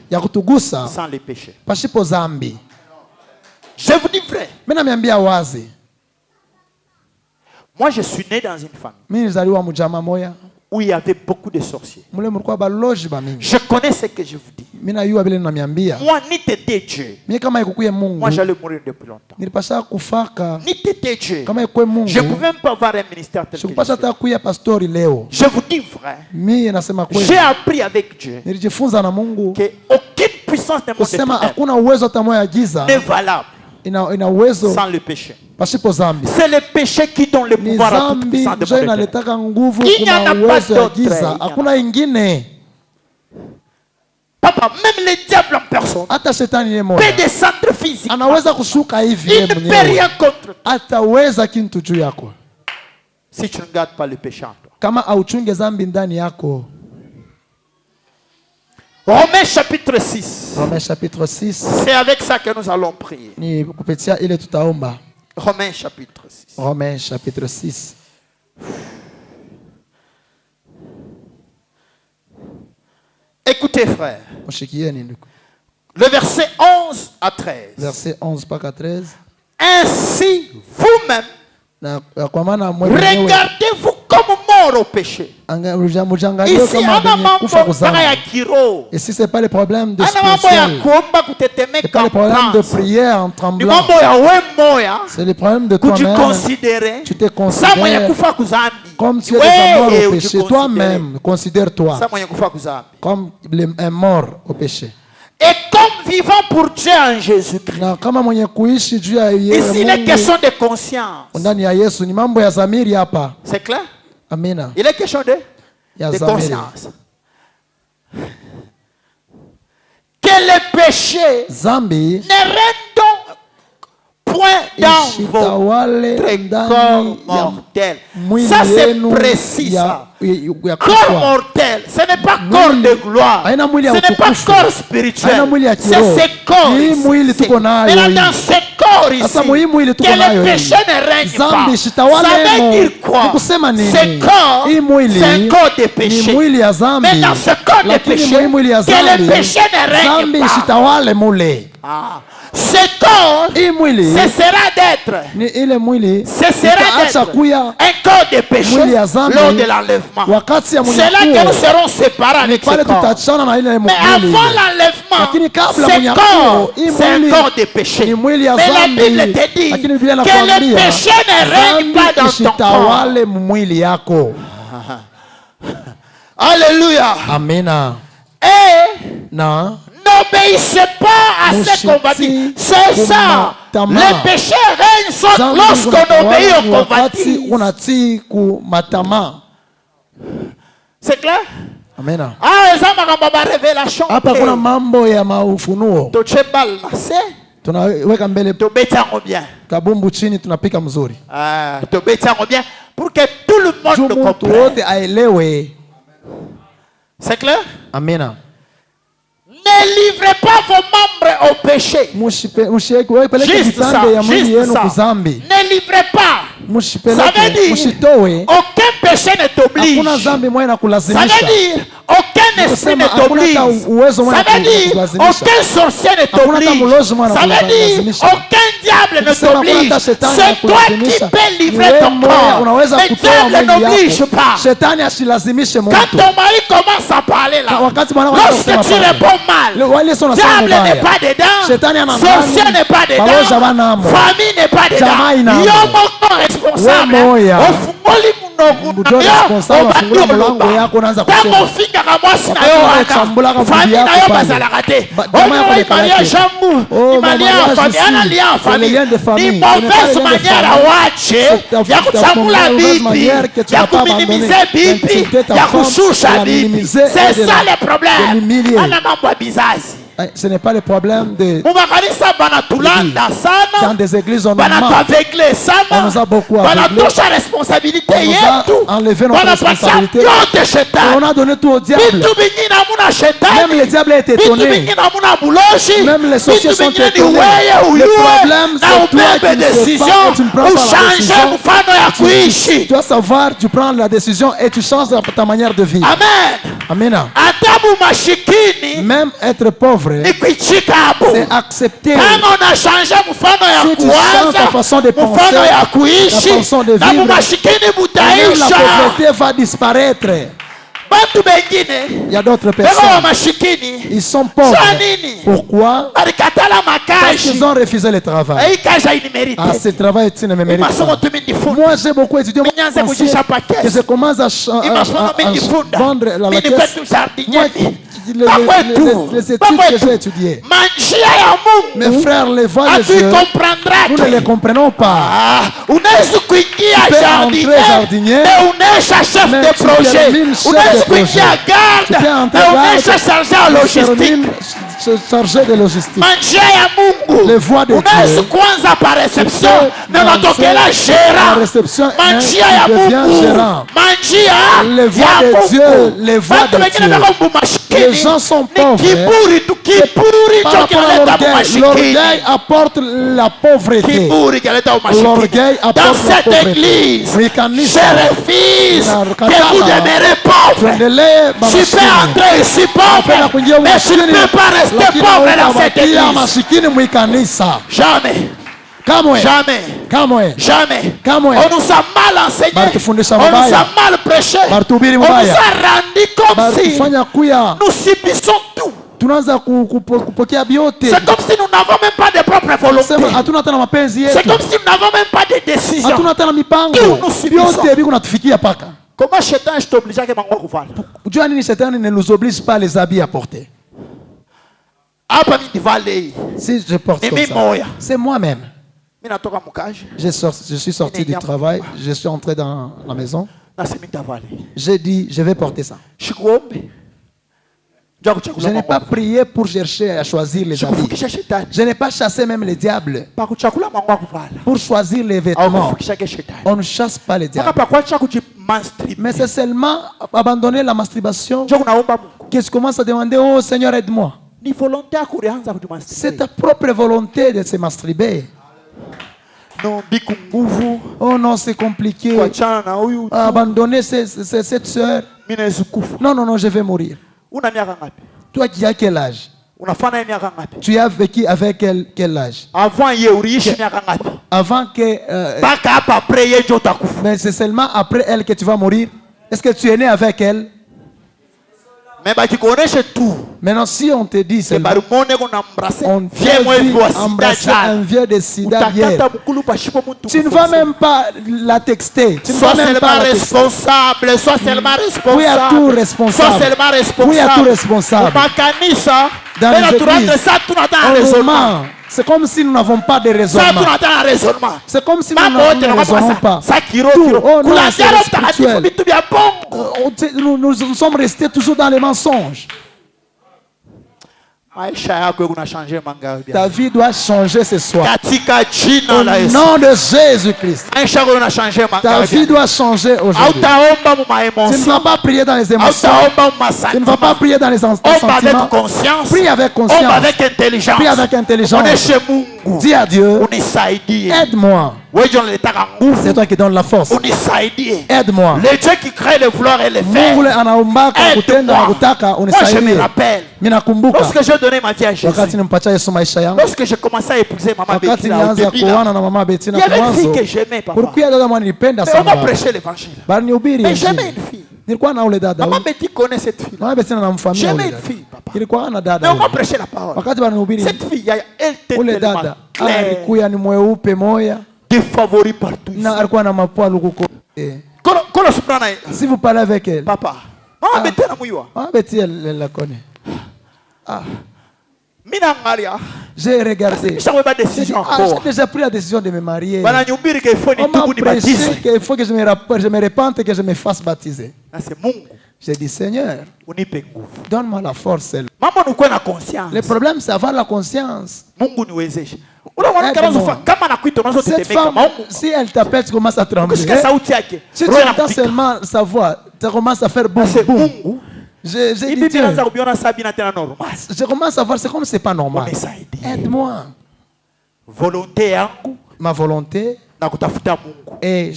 sans les péchés. Je vous dis vrai. Moi, je suis né dans une famille où il y avait beaucoup de sorciers. Je connais ce que je vous dis. Moi, ni t'étais Dieu. Moi, j'allais mourir depuis longtemps. Ni t'étais Dieu. Je ne pouvais même pas avoir un ministère tel que je vous dis vrai. J'ai appris avec Dieu qu'aucune puissance de mon ténèbre n'est valable sans le péché. C'est le péché qui donne le pouvoir à toute puissance de mon ténèbre. Il n'y en a pas d'autre. Papa, même le diable en personne peut descendre physiquement. Il ne peut rien contre toi. Si tu ne gardes pas le péché en toi. Romains chapitre 6. C'est avec ça que nous allons prier. Romains chapitre 6. Écoutez, frère. Le verset 11 à 13. Ainsi, vous-même, regardez-vous comme mort au péché. Ici, Et si ce n'est pas le problème de spirituel, ce n'est pas le problème de prière en tremblant, c'est le problème de toi-même. Tu te considères comme si tu étais mort au péché. Toi-même, considère-toi comme un mort au péché. Et comme vivant pour Dieu en Jésus-Christ. Ici, il est question de conscience. C'est clair? Amen. Il est question de conscience. Que le péché ne règne donc point dans votre corps mortel. Ça, c'est précis. Ça. Corps mortel, ce n'est pas corps de gloire. Ce n'est pas corps spirituel. C'est ce corps. Mais dans ce corps ici, que le péché ne règne pas. Ça veut dire quoi? Ce corps, c'est un corps de péché. Mais dans ce corps de péché, que le péché ne règne pas. Ce corps cessera d'être un corps de péché lors de l'enlèvement. C'est là que nous serons séparés avec ce corps. Mais avant l'enlèvement, ce corps, c'est un corps de péché. Mais la Bible te dit que le péché ne règne pas dans ton corps. Alléluia. Amen. Et n'obéissez pas à ce qu'on va dire. C'est ça. Le péché règne lorsqu'on obéit au convoitise. C'est clair? Amen. Révélation. Kuna mambo ya maufunuo. Tunaweka mbele bien. Kabumbu chini tunapika mzuri. Bien pour que tout le monde comprenne. C'est clair? Amen. Ne livrez pas vos membres au péché. Juste ça. Ne livrez pas. Ça veut dire aucun péché ne t'oblige. Ça veut dire aucun esprit ne t'oblige. Ça veut dire aucun sorcier ne t'oblige. Ça veut dire aucun diable ne t'oblige. C'est toi qui peux livrer ton corps. Le diable n'oblige pas. Quand ton mari commence à parler là, lorsque tu réponds mal, diable n'est pas dedans, sorcier n'est pas dedans, famille n'est pas dedans. Responsable. Mbujo responsable afungula mlango yako unaanza kusema. Tango finga kama mwasi na yo wana. Famille na yo bazalaka te. Oyo mariage yangu. Ni mariage famille ana lia famille. Ni mauvaise manière awache ya kuchambula bibi. Ya kuminimize bibi. Ya kushusha bibi. C'est ça le problème. Ana mambo ya bizazi. Ce n'est pas le problème de... Dans des églises, on nous a beaucoup aveuglés. On a enlevé notre responsabilité. On a donné tout au diable. Même les diables étaient étonnés. Même les sorciers sont étonnés. Le problème, c'est toi qui ne sais pas et tu ne prends pas la décision. Tu dois savoir, tu prends la décision et tu changes ta manière de vivre. Amen. Amen. Même être pauvre, c'est accepter. Si tu changes ta façon de penser, ta façon de vivre, même la pauvreté va disparaître. Il y a d'autres personnes. Ils sont pauvres. Pourquoi? Parce qu'ils ont refusé le travail. Ah, ce travail, tu ne me mérites pas. Moi, j'ai beaucoup étudié. Que je commence à vendre la caisse. Moi, les études que j'ai étudiées. Mes frères, les voix de Dieu, nous ne les comprenons pas. Tu peux entrer jardinier, mais tu termines chef de projet. Tu peux entrer garde, tu termines chargé de logistique. Les voix de Dieu. Par réception, la réception, il devient gérant. Les voix de Dieu, les voix de Dieu. Les gens sont pauvres. Par rapport à l'orgueil apporte la pauvreté. L'orgueil apporte dans la cette pauvreté. église, je Mécanisme. refuse que vous demeurez pauvres. Tu peux entrer ici pauvre, mais tu ne peux pas rester pauvre dans cette église. Jamais. Kamwe. Jamais. Kamwe. On nous a mal enseigné. On nous a mal prêché. On nous a rendu comme si nous subissons tout. C'est comme si nous n'avons même pas de propre volonté. C'est comme si nous n'avons même pas de décision. Tout nous subissons. Comment Satan est obligé à que Satan ne nous oblige pas les habits à porter. Si je porte comme ça, c'est moi-même. Je suis sorti du travail, je suis entré dans la maison. J'ai dit, je vais porter ça. Je n'ai pas prié pour chercher à choisir les habits. Je n'ai pas chassé même les diables pour choisir les vêtements. On ne chasse pas les diables. Mais c'est seulement abandonner la masturbation que je commence à demander, oh Seigneur, aide-moi. C'est ta propre volonté de se masturber. Oh non, c'est compliqué. Abandonner cette soeur. Non, je vais mourir. Toi qui as quel âge? Tu as vécu avec quel âge? Avant que... mais c'est seulement après elle que tu vas mourir. Est-ce que tu es né avec elle? Maintenant, si on te dit seulement, on t'a embrasser un vieux de sida hier, tu ne vas même pas la texter. Tu ne vas même pas la texter. Sois seulement responsable. Oui, à tout responsable. Oui, à tout responsable. Dans les églises, on ment. C'est comme si nous n'avons pas de raisonnement. C'est comme si nous ne raisonnons pas. Tout, oh non, c'est spirituel. Nous sommes restés toujours dans les mensonges. Ta vie doit changer ce soir. Au nom de Jésus-Christ. Ta vie doit changer aujourd'hui. Tu ne vas pas prier dans les émotions. Tu ne vas pas prier dans les sentiments. Prie avec conscience. Prie avec intelligence. Dis à Dieu, aide-moi. C'est toi qui donnes la force. Aide-moi. Le Dieu qui crée les fleurs et les fers. Aide-moi. Moi je me rappelle. Lorsque je donnais ma vie à Jésus. Lorsque je commençais à épouser Maman Bettina au début, il y avait une fille que j'aimais, papa. Mais on m'a prêché l'évangile. Mais j'aimais une fille. Maman Betty connaît cette fille. J'aimais une fille, papa. Mais on m'a prêché la parole. Cette fille, elle était tellement claire. Des favoris partout. Si vous parlez avec elle. Papa. Betty, elle la connaît. J'ai regardé. J'ai déjà pris la décision de me marier. On m'a prêché qu'il faut que je me répande et que je me fasse baptiser. J'ai dit, Seigneur, donne-moi la force. Le problème, c'est avoir la conscience. Cette femme, si elle t'appelle, tu commences à trembler. Si tu entends seulement sa voix, tu commences à faire boum, boum. Je dis, Dieu, je commence à voir, c'est comme c'est pas normal. Aide-moi. Ma volonté et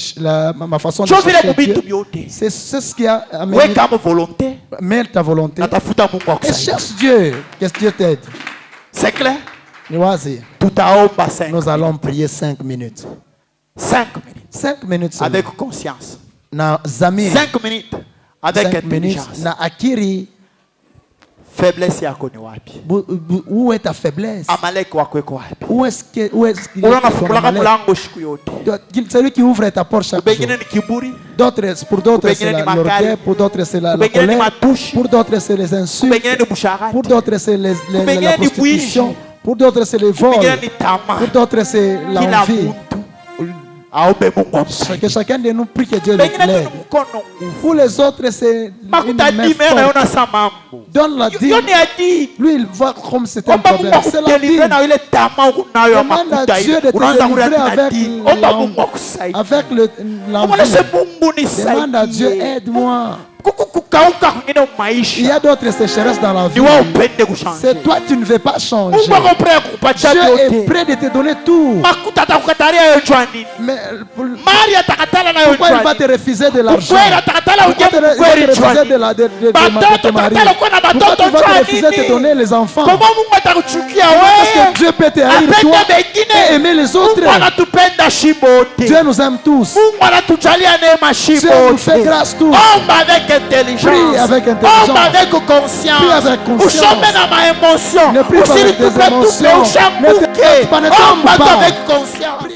ma façon de chercher Dieu, c'est ce qui a amené. Mets ta volonté et cherche Dieu. Qu'est-ce que Dieu t'aide? C'est clair? Nous allons prier 5 minutes. 5 minutes. 5 minutes seulement. Avec conscience. 5 minutes. Avec intelligence. Na akiri. Faiblesse ya koni wapi? Où est ta faiblesse? Amalek wako eko wapi? Où est-ce que celui qui ouvre ta porte chaque jour. Pour d'autres c'est l'orgueil, pour d'autres c'est la colère, pour d'autres c'est les insultes, pour d'autres c'est la prostitution, pour d'autres c'est les vols, pour d'autres c'est l'envie. Que chacun de nous prie que Dieu l'aide. Pour les autres, c'est une main forte. Donne-la dîme. Lui, il voit comme c'est un problème. C'est la dîme. Demande à Dieu de te délivrer avec l'envie. Demande à Dieu, aide-moi. Il y a d'autres sécheresses dans la vie. C'est toi, tu ne veux pas changer. Dieu est prêt de te donner tout. Mais pourquoi il va te refuser de l'argent? Pourquoi il va te refuser de te marier? Pourquoi il va te refuser de te donner les enfants? Parce que Dieu peut te haïr toi et aimer les autres. Dieu nous aime tous. Dieu nous fait grâce tous. Prie avec intelligence. Avec conscience. Prie avec conscience. Ne prie pas avec des émotions. Ne tombe pas. Avec conscience.